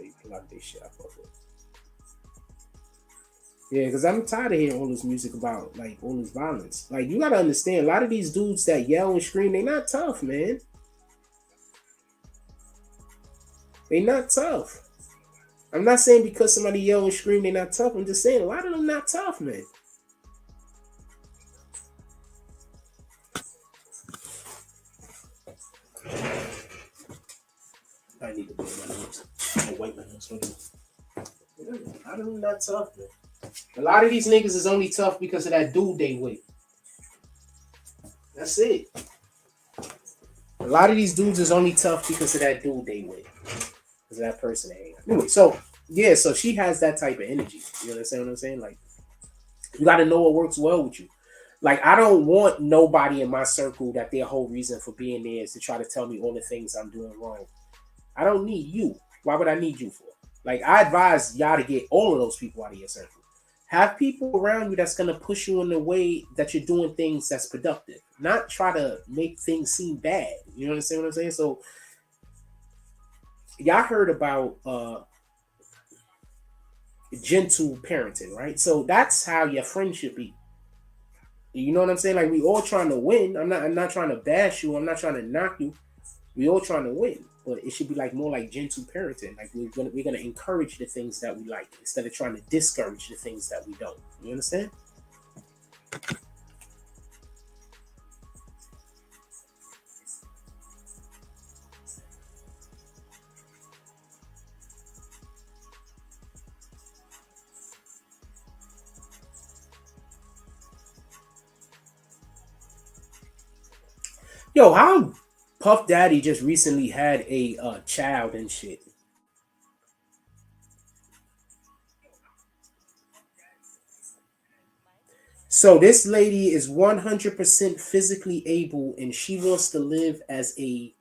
their shit I fuck with. Yeah, because I'm tired of hearing all this music about like all this violence. Like, you gotta understand, a lot of these dudes that yell and scream, they not tough, man. They not tough. I'm not saying because somebody yell and scream they not tough. I'm just saying a lot of them not tough, man. I need to blow my nose. I'll wipe my nose. A lot of them not tough, man. A lot of these niggas is only tough because of that dude they with. That's it. A lot of these dudes is only tough because of that dude they with. Because of that person they ain't. Anyway, so yeah, so she has that type of energy. You understand what I'm saying? Like, you got to know what works well with you. Like, I don't want nobody in my circle that their whole reason for being there is to try to tell me all the things I'm doing wrong. I don't need you. Why would I need you for? Like, I advise y'all to get all of those people out of your circle. Have people around you that's going to push you in the way that you're doing things that's productive. not try to make things seem bad. You know what I'm saying? So y'all heard about gentle parenting, right? So that's how your friend should be. You know what I'm saying? Like we all trying to win. I'm not trying to bash you. I'm not trying to knock you. We all trying to win, but it should be like more like gentle parenting. Like we're gonna encourage the things that we like instead of trying to discourage the things that we don't. You understand? Yo, how Puff Daddy just recently had a child and shit. So this lady is 100% physically able and she wants to live as a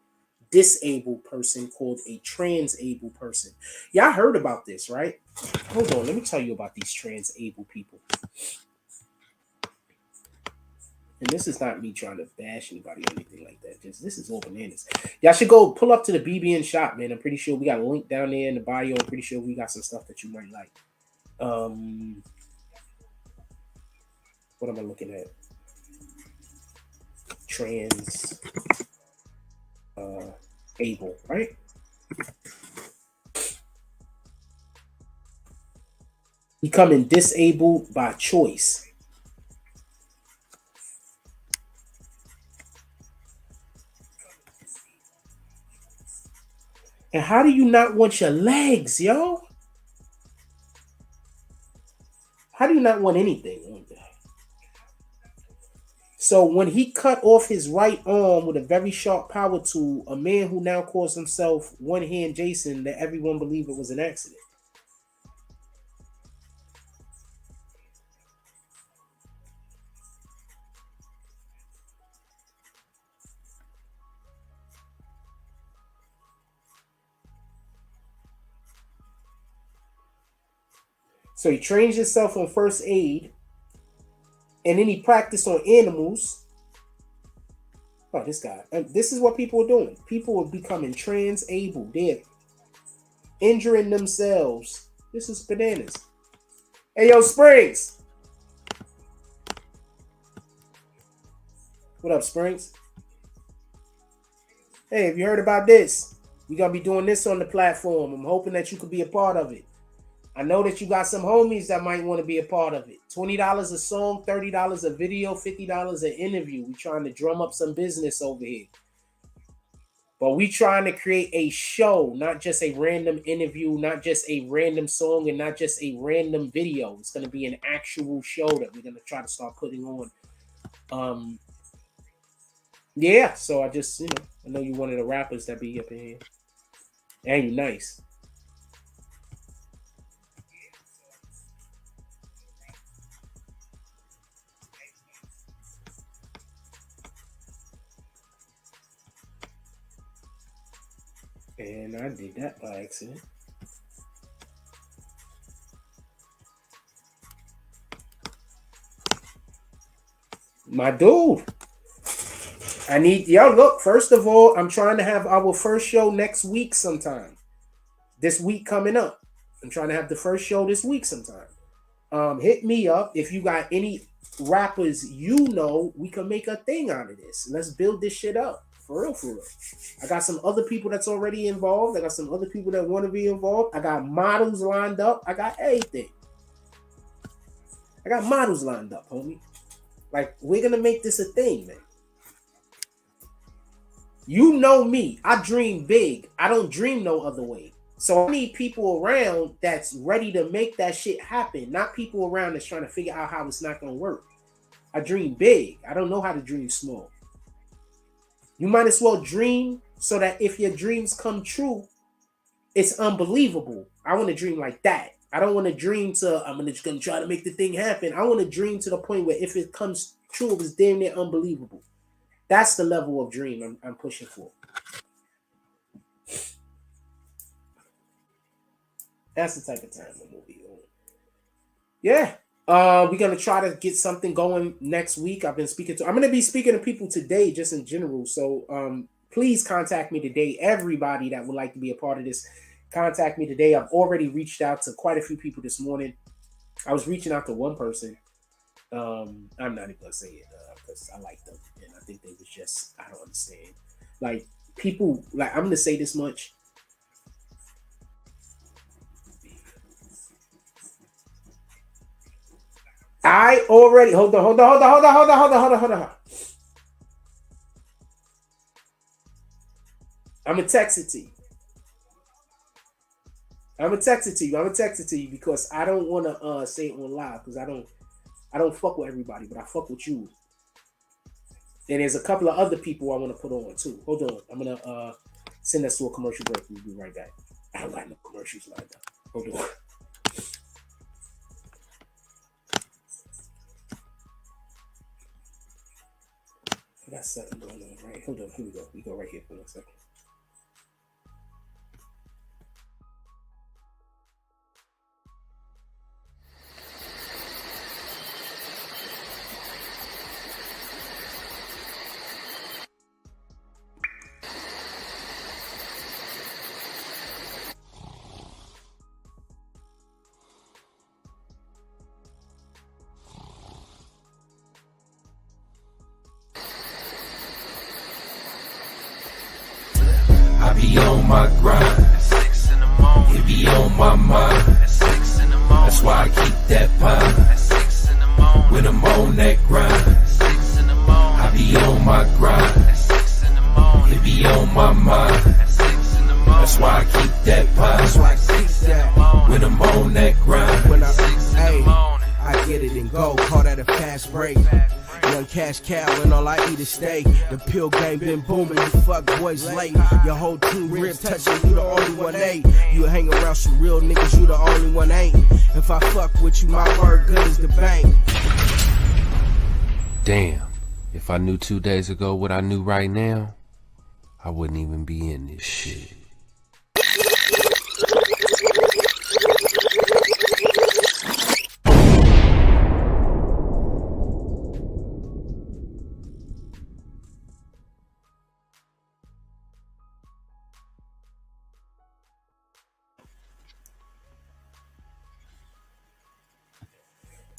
disabled person called a trans-able person. Y'all heard about this, right? Hold on, let me tell you about these trans-able people. And this is not me trying to bash anybody or anything like that. Just this is all bananas. Y'all should go pull up to the BBN shop, man. I'm pretty sure we got a link down there in the bio. I'm pretty sure we got some stuff that you might like. What am I looking at? Trans able, right? Becoming disabled by choice. And how do you not want your legs, yo? How do you not want anything? So when he cut off his right arm with a very sharp power tool, a man who now calls himself One Hand Jason, that everyone believed it was an accident. So he trains himself on first aid, and then he practiced on animals. Oh, this guy. And this is what people are doing. People are becoming trans-able. They're injuring themselves. This is bananas. Hey, yo, Springs. What up, Springs? Hey, have you heard about this? We're going to be doing this on the platform. I'm hoping that you could be a part of it. I know that you got some homies that might want to be a part of it. $20 a song, $30 a video, $50 an interview. We're trying to drum up some business over here. But we trying to create a show, not just a random interview, not just a random song, and not just a random video. It's going to be an actual show that we're going to try to start putting on. Yeah, so I just, I know you one of the rappers that be up in here. And you nice. And I did that by accident. My dude. I need y'all look. First of all, I'm trying to have our first show next week sometime. This week coming up. I'm trying to have the first show this week sometime. Hit me up if you got any rappers we can make a thing out of this. Let's build this shit up. For real, for real. I got some other people that's already involved. I got some other people that want to be involved. I got models lined up. I got everything. I got models lined up, homie. Like, we're going to make this a thing, man. You know me. I dream big. I don't dream no other way. So I need people around that's ready to make that shit happen. Not people around that's trying to figure out how it's not going to work. I dream big. I don't know how to dream small. You might as well dream so that if your dreams come true, it's unbelievable. I want to dream like that. I don't want to dream to, I'm just going to try to make the thing happen. I want to dream to the point where if it comes true, it's damn near unbelievable. That's the level of dream I'm pushing for. That's the type of time I'm going to be on. Yeah. We're gonna try to get something going next week. I'm gonna be speaking to people today, just in general. So please contact me today. Everybody that would like to be a part of this, contact me today. I've already reached out to quite a few people this morning. I was reaching out to one person. I'm not even gonna say it because I like them, and I think they was just, I don't understand. Like people, like I'm gonna say this much. I already hold on. I'm gonna text it to you. I'm gonna text it to you because I don't want to say it on live because I don't fuck with everybody, but I fuck with you. And there's a couple of other people I want to put on too. Hold on, I'm gonna send us to a commercial break. We'll be right back. I don't got no commercials lined up. Hold on. I got something going on, right? Hold on, here we go. We go right here for 1 second. I be on my grind. At 6 in the morning. It be on my mind. At 6 in the morning. That's why I keep that pine. At 6 in the morning. When I'm on that grind. At 6 in the morning. I be on my grind. At 6 in the morning. It be on my mind. At 6 in the morning. That's why I keep that pine. That's why I keep that. When I'm on that grind. When I 6 in the morning. I get it and go. Call that a fast break. Young cash cow and all I eat is steak. The pill game been booming, you fuck boys late. Your whole team ribs touching, you the only one ain't. You hang around some real niggas, you the only one ain't. If I fuck with you, my word good as the bank. Damn, if I knew 2 days ago what I knew right now, I wouldn't even be in this shit.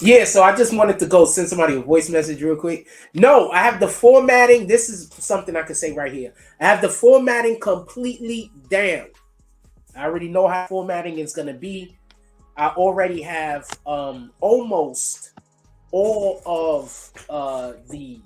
Yeah, so I just wanted to go send somebody a voice message real quick. No, I have the formatting. This is something I can say right here. I have the formatting completely down. I already know how formatting is going to be. I already have almost all of the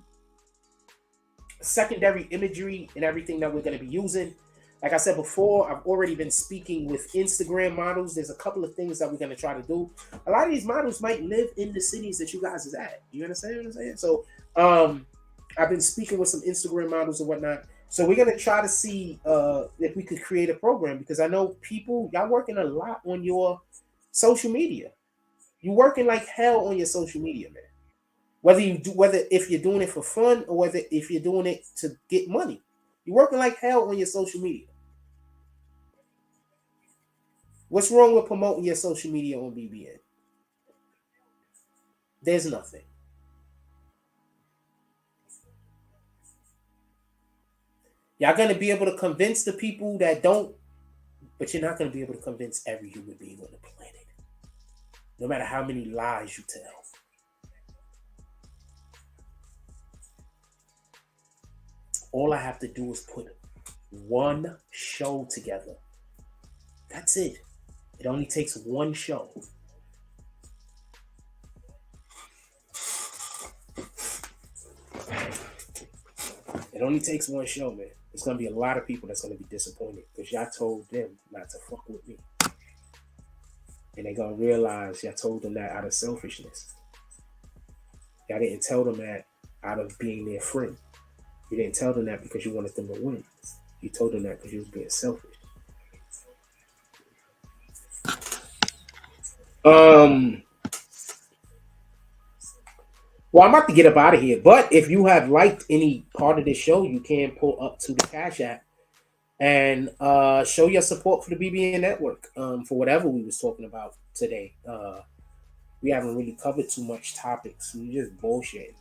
secondary imagery and everything that we're going to be using. Like I said before, I've already been speaking with Instagram models. There's a couple of things that we're going to try to do. A lot of these models might live in the cities that you guys is at. You understand what I'm saying? So I've been speaking with some Instagram models and whatnot. So we're going to try to see if we could create a program because I know people, y'all working a lot on your social media. You're working like hell on your social media, man. Whether if you're doing it for fun or whether if you're doing it to get money. You're working like hell on your social media. What's wrong with promoting your social media on BBN? There's nothing. Y'all going to be able to convince the people that don't, but you're not going to be able to convince every human being on the planet. No matter how many lies you tell. All I have to do is put one show together. That's it. It only takes one show. It only takes one show, man. There's going to be a lot of people that's going to be disappointed because y'all told them not to fuck with me. And they're going to realize y'all told them that out of selfishness. Y'all didn't tell them that out of being their friend. You didn't tell them that because you wanted them to win. You told them that because you was being selfish. Well, I'm about to get up out of here. But if you have liked any part of this show, you can pull up to the Cash App and show your support for the BBN Network for whatever we was talking about today. we haven't really covered too much topics. We just bullshit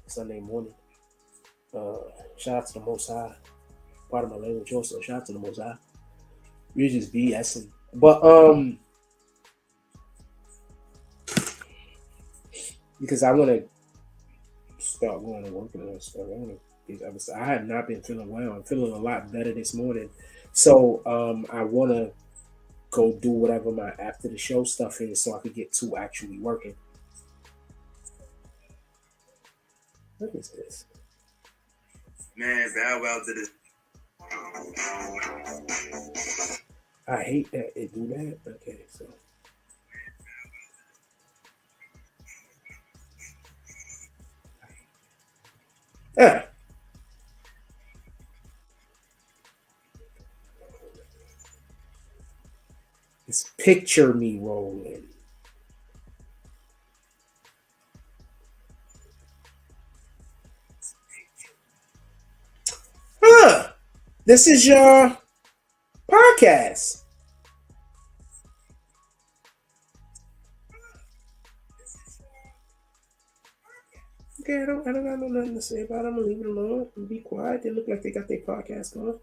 Sunday morning. Shout out to the Most High. Part of my language also. Shout out to the Most High. We just BSing. But because I want to start going to work and stuff. I have not been feeling well. I'm feeling a lot better this morning. So I want to go do whatever my after the show stuff is so I could get to actually working. What is this? Man, Bow Wow did this. I hate that it do that. Okay, so. Ah. It's picture me rolling. This is your podcast. Okay, I don't got no nothing to say about it. I'm gonna leave it alone and be quiet. They look like they got their podcast on.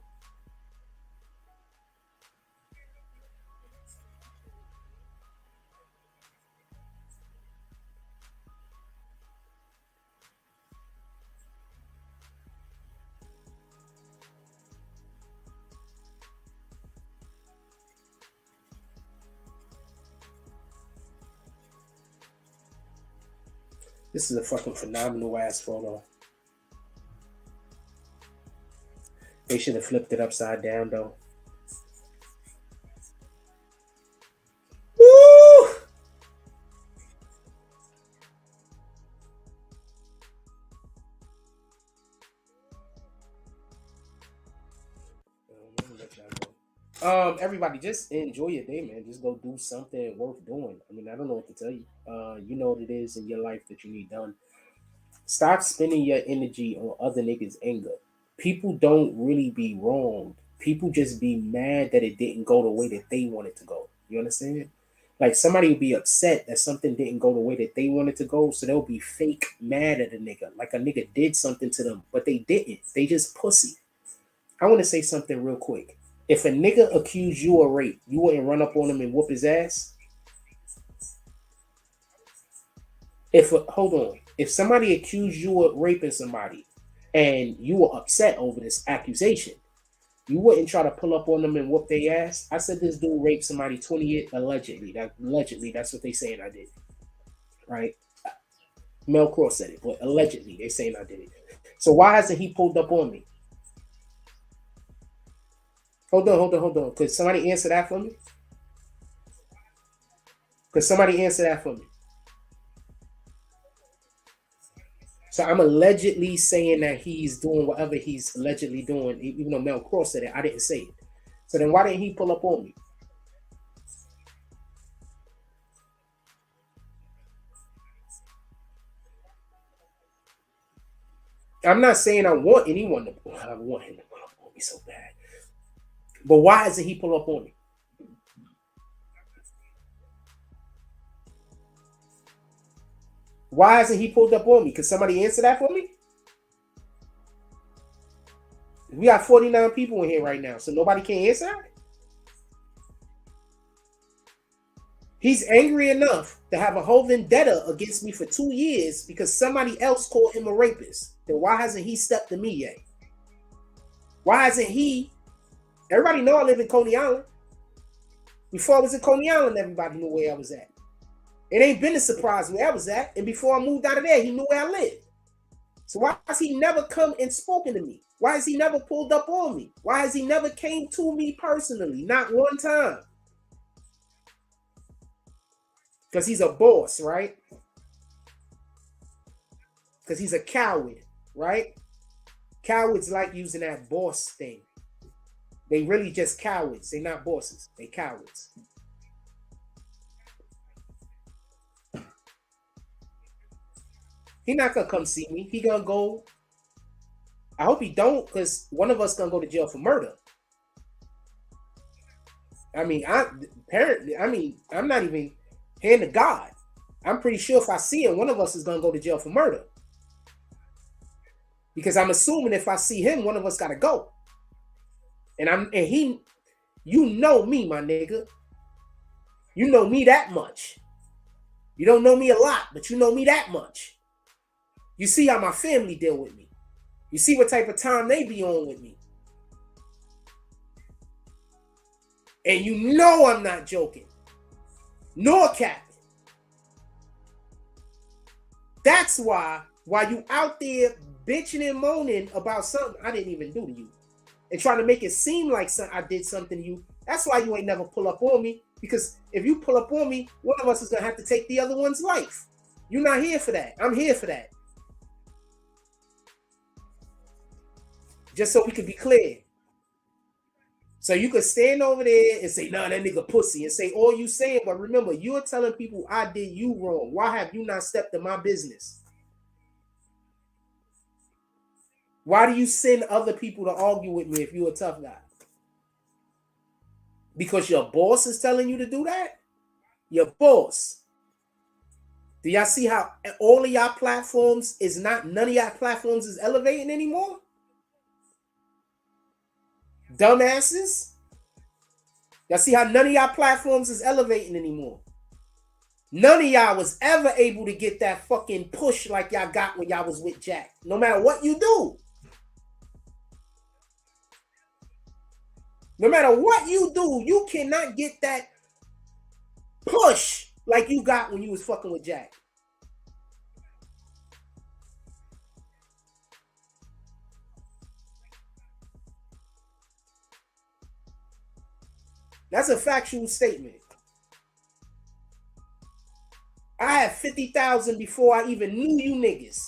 This is a fucking phenomenal ass photo. They should have flipped it upside down though. Woo! Everybody, just enjoy your day, man. Just go do something worth doing. I mean, I don't know what to tell you. You know what it is in your life that you need done. Stop spending your energy on other niggas' anger. People don't really be wrong. People just be mad that it didn't go the way that they wanted to go. You understand? Like somebody will be upset that something didn't go the way that they wanted to go, so they'll be fake mad at a nigga. Like a nigga did something to them, but they didn't. They just pussy. I want to say something real quick. If a nigga accused you of rape, you wouldn't run up on him and whoop his ass? Hold on. If somebody accused you of raping somebody and you were upset over this accusation, you wouldn't try to pull up on them and whoop their ass? I said this dude raped somebody 20 years, allegedly. Allegedly, that's what they saying I did. Right? Mel Cross said it, but allegedly, they saying I did it. So why hasn't he pulled up on me? Hold on. Could somebody answer that for me? So I'm allegedly saying that he's doing whatever he's allegedly doing, even though Mel Cross said it. I didn't say it. So then why didn't he pull up on me? I'm not saying I want anyone to pull up on me so bad. But why doesn't he pull up on me? Why hasn't he pulled up on me? Could somebody answer that for me? We got 49 people in here right now, so nobody can answer that? He's angry enough to have a whole vendetta against me for 2 years because somebody else called him a rapist. Then why hasn't he stepped to me yet? Why hasn't he? Everybody know I live in Coney Island. Before I was in Coney Island, everybody knew where I was at. It ain't been a surprise where I was at. And before I moved out of there, he knew where I lived. So why has he never come and spoken to me? Why has he never pulled up on me? Why has he never came to me personally? Not one time. Because he's a boss, right? Because he's a coward, right? Cowards like using that boss thing. They really just cowards. They're not bosses. They cowards. He not gonna come see me. He gonna go. I hope he don't, because one of us gonna go to jail for murder. I mean, I'm not even hand to God. I'm pretty sure if I see him, one of us is gonna go to jail for murder. Because I'm assuming if I see him, one of us gotta go. And you know me, my nigga. You know me that much. You don't know me a lot, but you know me that much. You see how my family deal with me. You see what type of time they be on with me. And you know I'm not joking. Nor capping. That's why while you out there bitching and moaning about something I didn't even do to you and trying to make it seem like I did something to you, that's why you ain't never pull up on me. Because if you pull up on me, one of us is going to have to take the other one's life. You're not here for that. I'm here for that. Just so we could be clear. So you could stand over there and say, nah, that nigga pussy, and say all you saying, but remember, you're telling people I did you wrong. Why have you not stepped in my business? Why do you send other people to argue with me if you're a tough guy? Because your boss is telling you to do that? Your boss. Do y'all see how all of y'all platforms is not, none of y'all platforms is elevating anymore? Dumbasses. Y'all see how none of y'all platforms is elevating anymore? None of y'all was ever able to get that fucking push like y'all got when y'all was with Jack. No matter what you do. No matter what you do, you cannot get that push like you got when you was fucking with Jack. That's a factual statement. I had 50,000 before I even knew you niggas.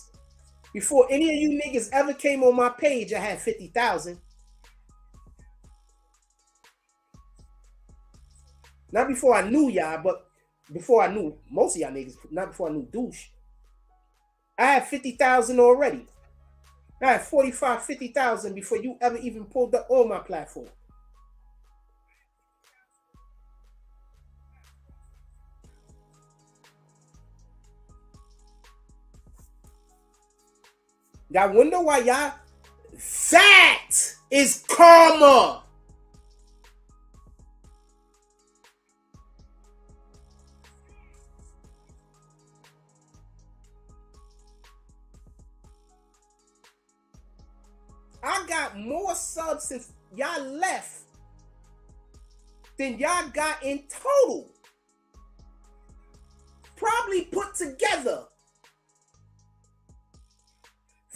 Before any of you niggas ever came on my page, I had 50,000. Not before I knew y'all, but before I knew most of y'all niggas, not before I knew douche. I had 50,000 already. I had 45, 50,000 before you ever even pulled up on my platform. I wonder why y'all, that is karma. I got more subs since y'all left than y'all got in total. Probably put together.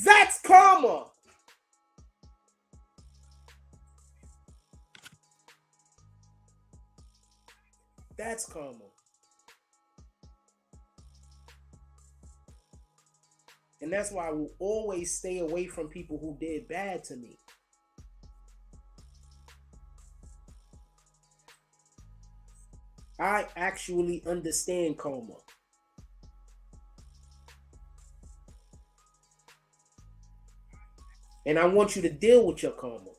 That's karma. That's karma. And that's why I will always stay away from people who did bad to me. I actually understand karma. And I want you to deal with your karma.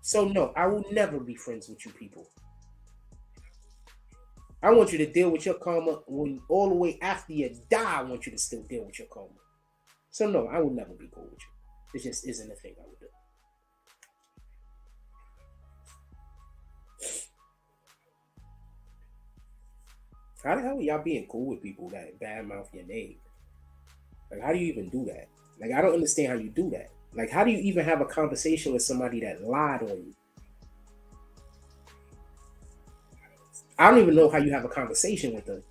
So no, I will never be friends with you people. I want you to deal with your karma when all the way after you die. I want you to still deal with your karma. So no, I will never be cool with you. It just isn't a thing I would do. How the hell are y'all being cool with people that badmouth your name? Like, how do you even do that? Like, I don't understand how you do that. Like, how do you even have a conversation with somebody that lied on you? I don't even know how you have a conversation with them.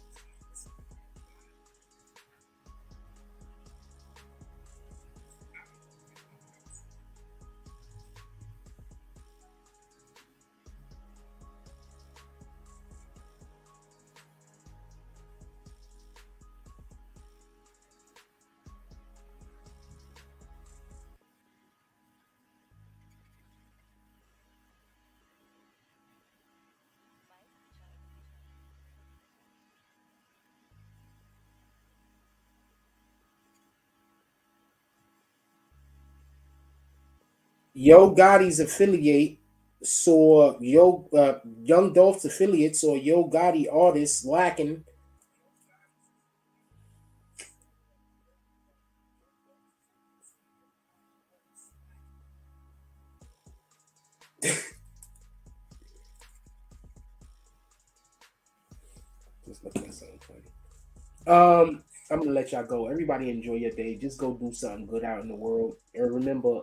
Yo Gotti's affiliate saw Young Dolph's affiliates or Yo Gotti artists lacking. Just looking at something funny. I'm gonna let y'all go. Everybody enjoy your day. Just go do something good out in the world. And remember,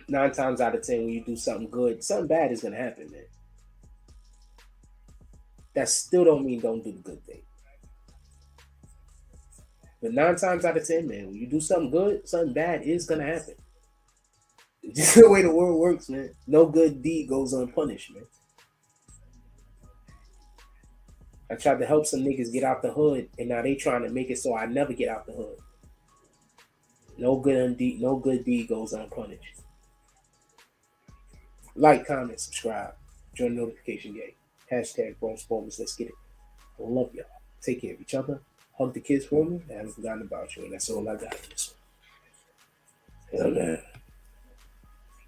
9 times out of 10, when you do something good, something bad is gonna happen, man. That still don't mean don't do the good thing. But 9 times out of 10, man, when you do something good, something bad is gonna happen. It's just the way the world works, man. No good deed goes unpunished, man. I tried to help some niggas get out the hood, and now they trying to make it so I never get out the hood. No good deed goes unpunished. Like, comment, subscribe, join the notification gang. Hashtag Bronx Bombers. Let's get it. I love y'all. Take care of each other. Hug the kids for me. I haven't forgotten about you, and that's all I got for this one. Hell, man.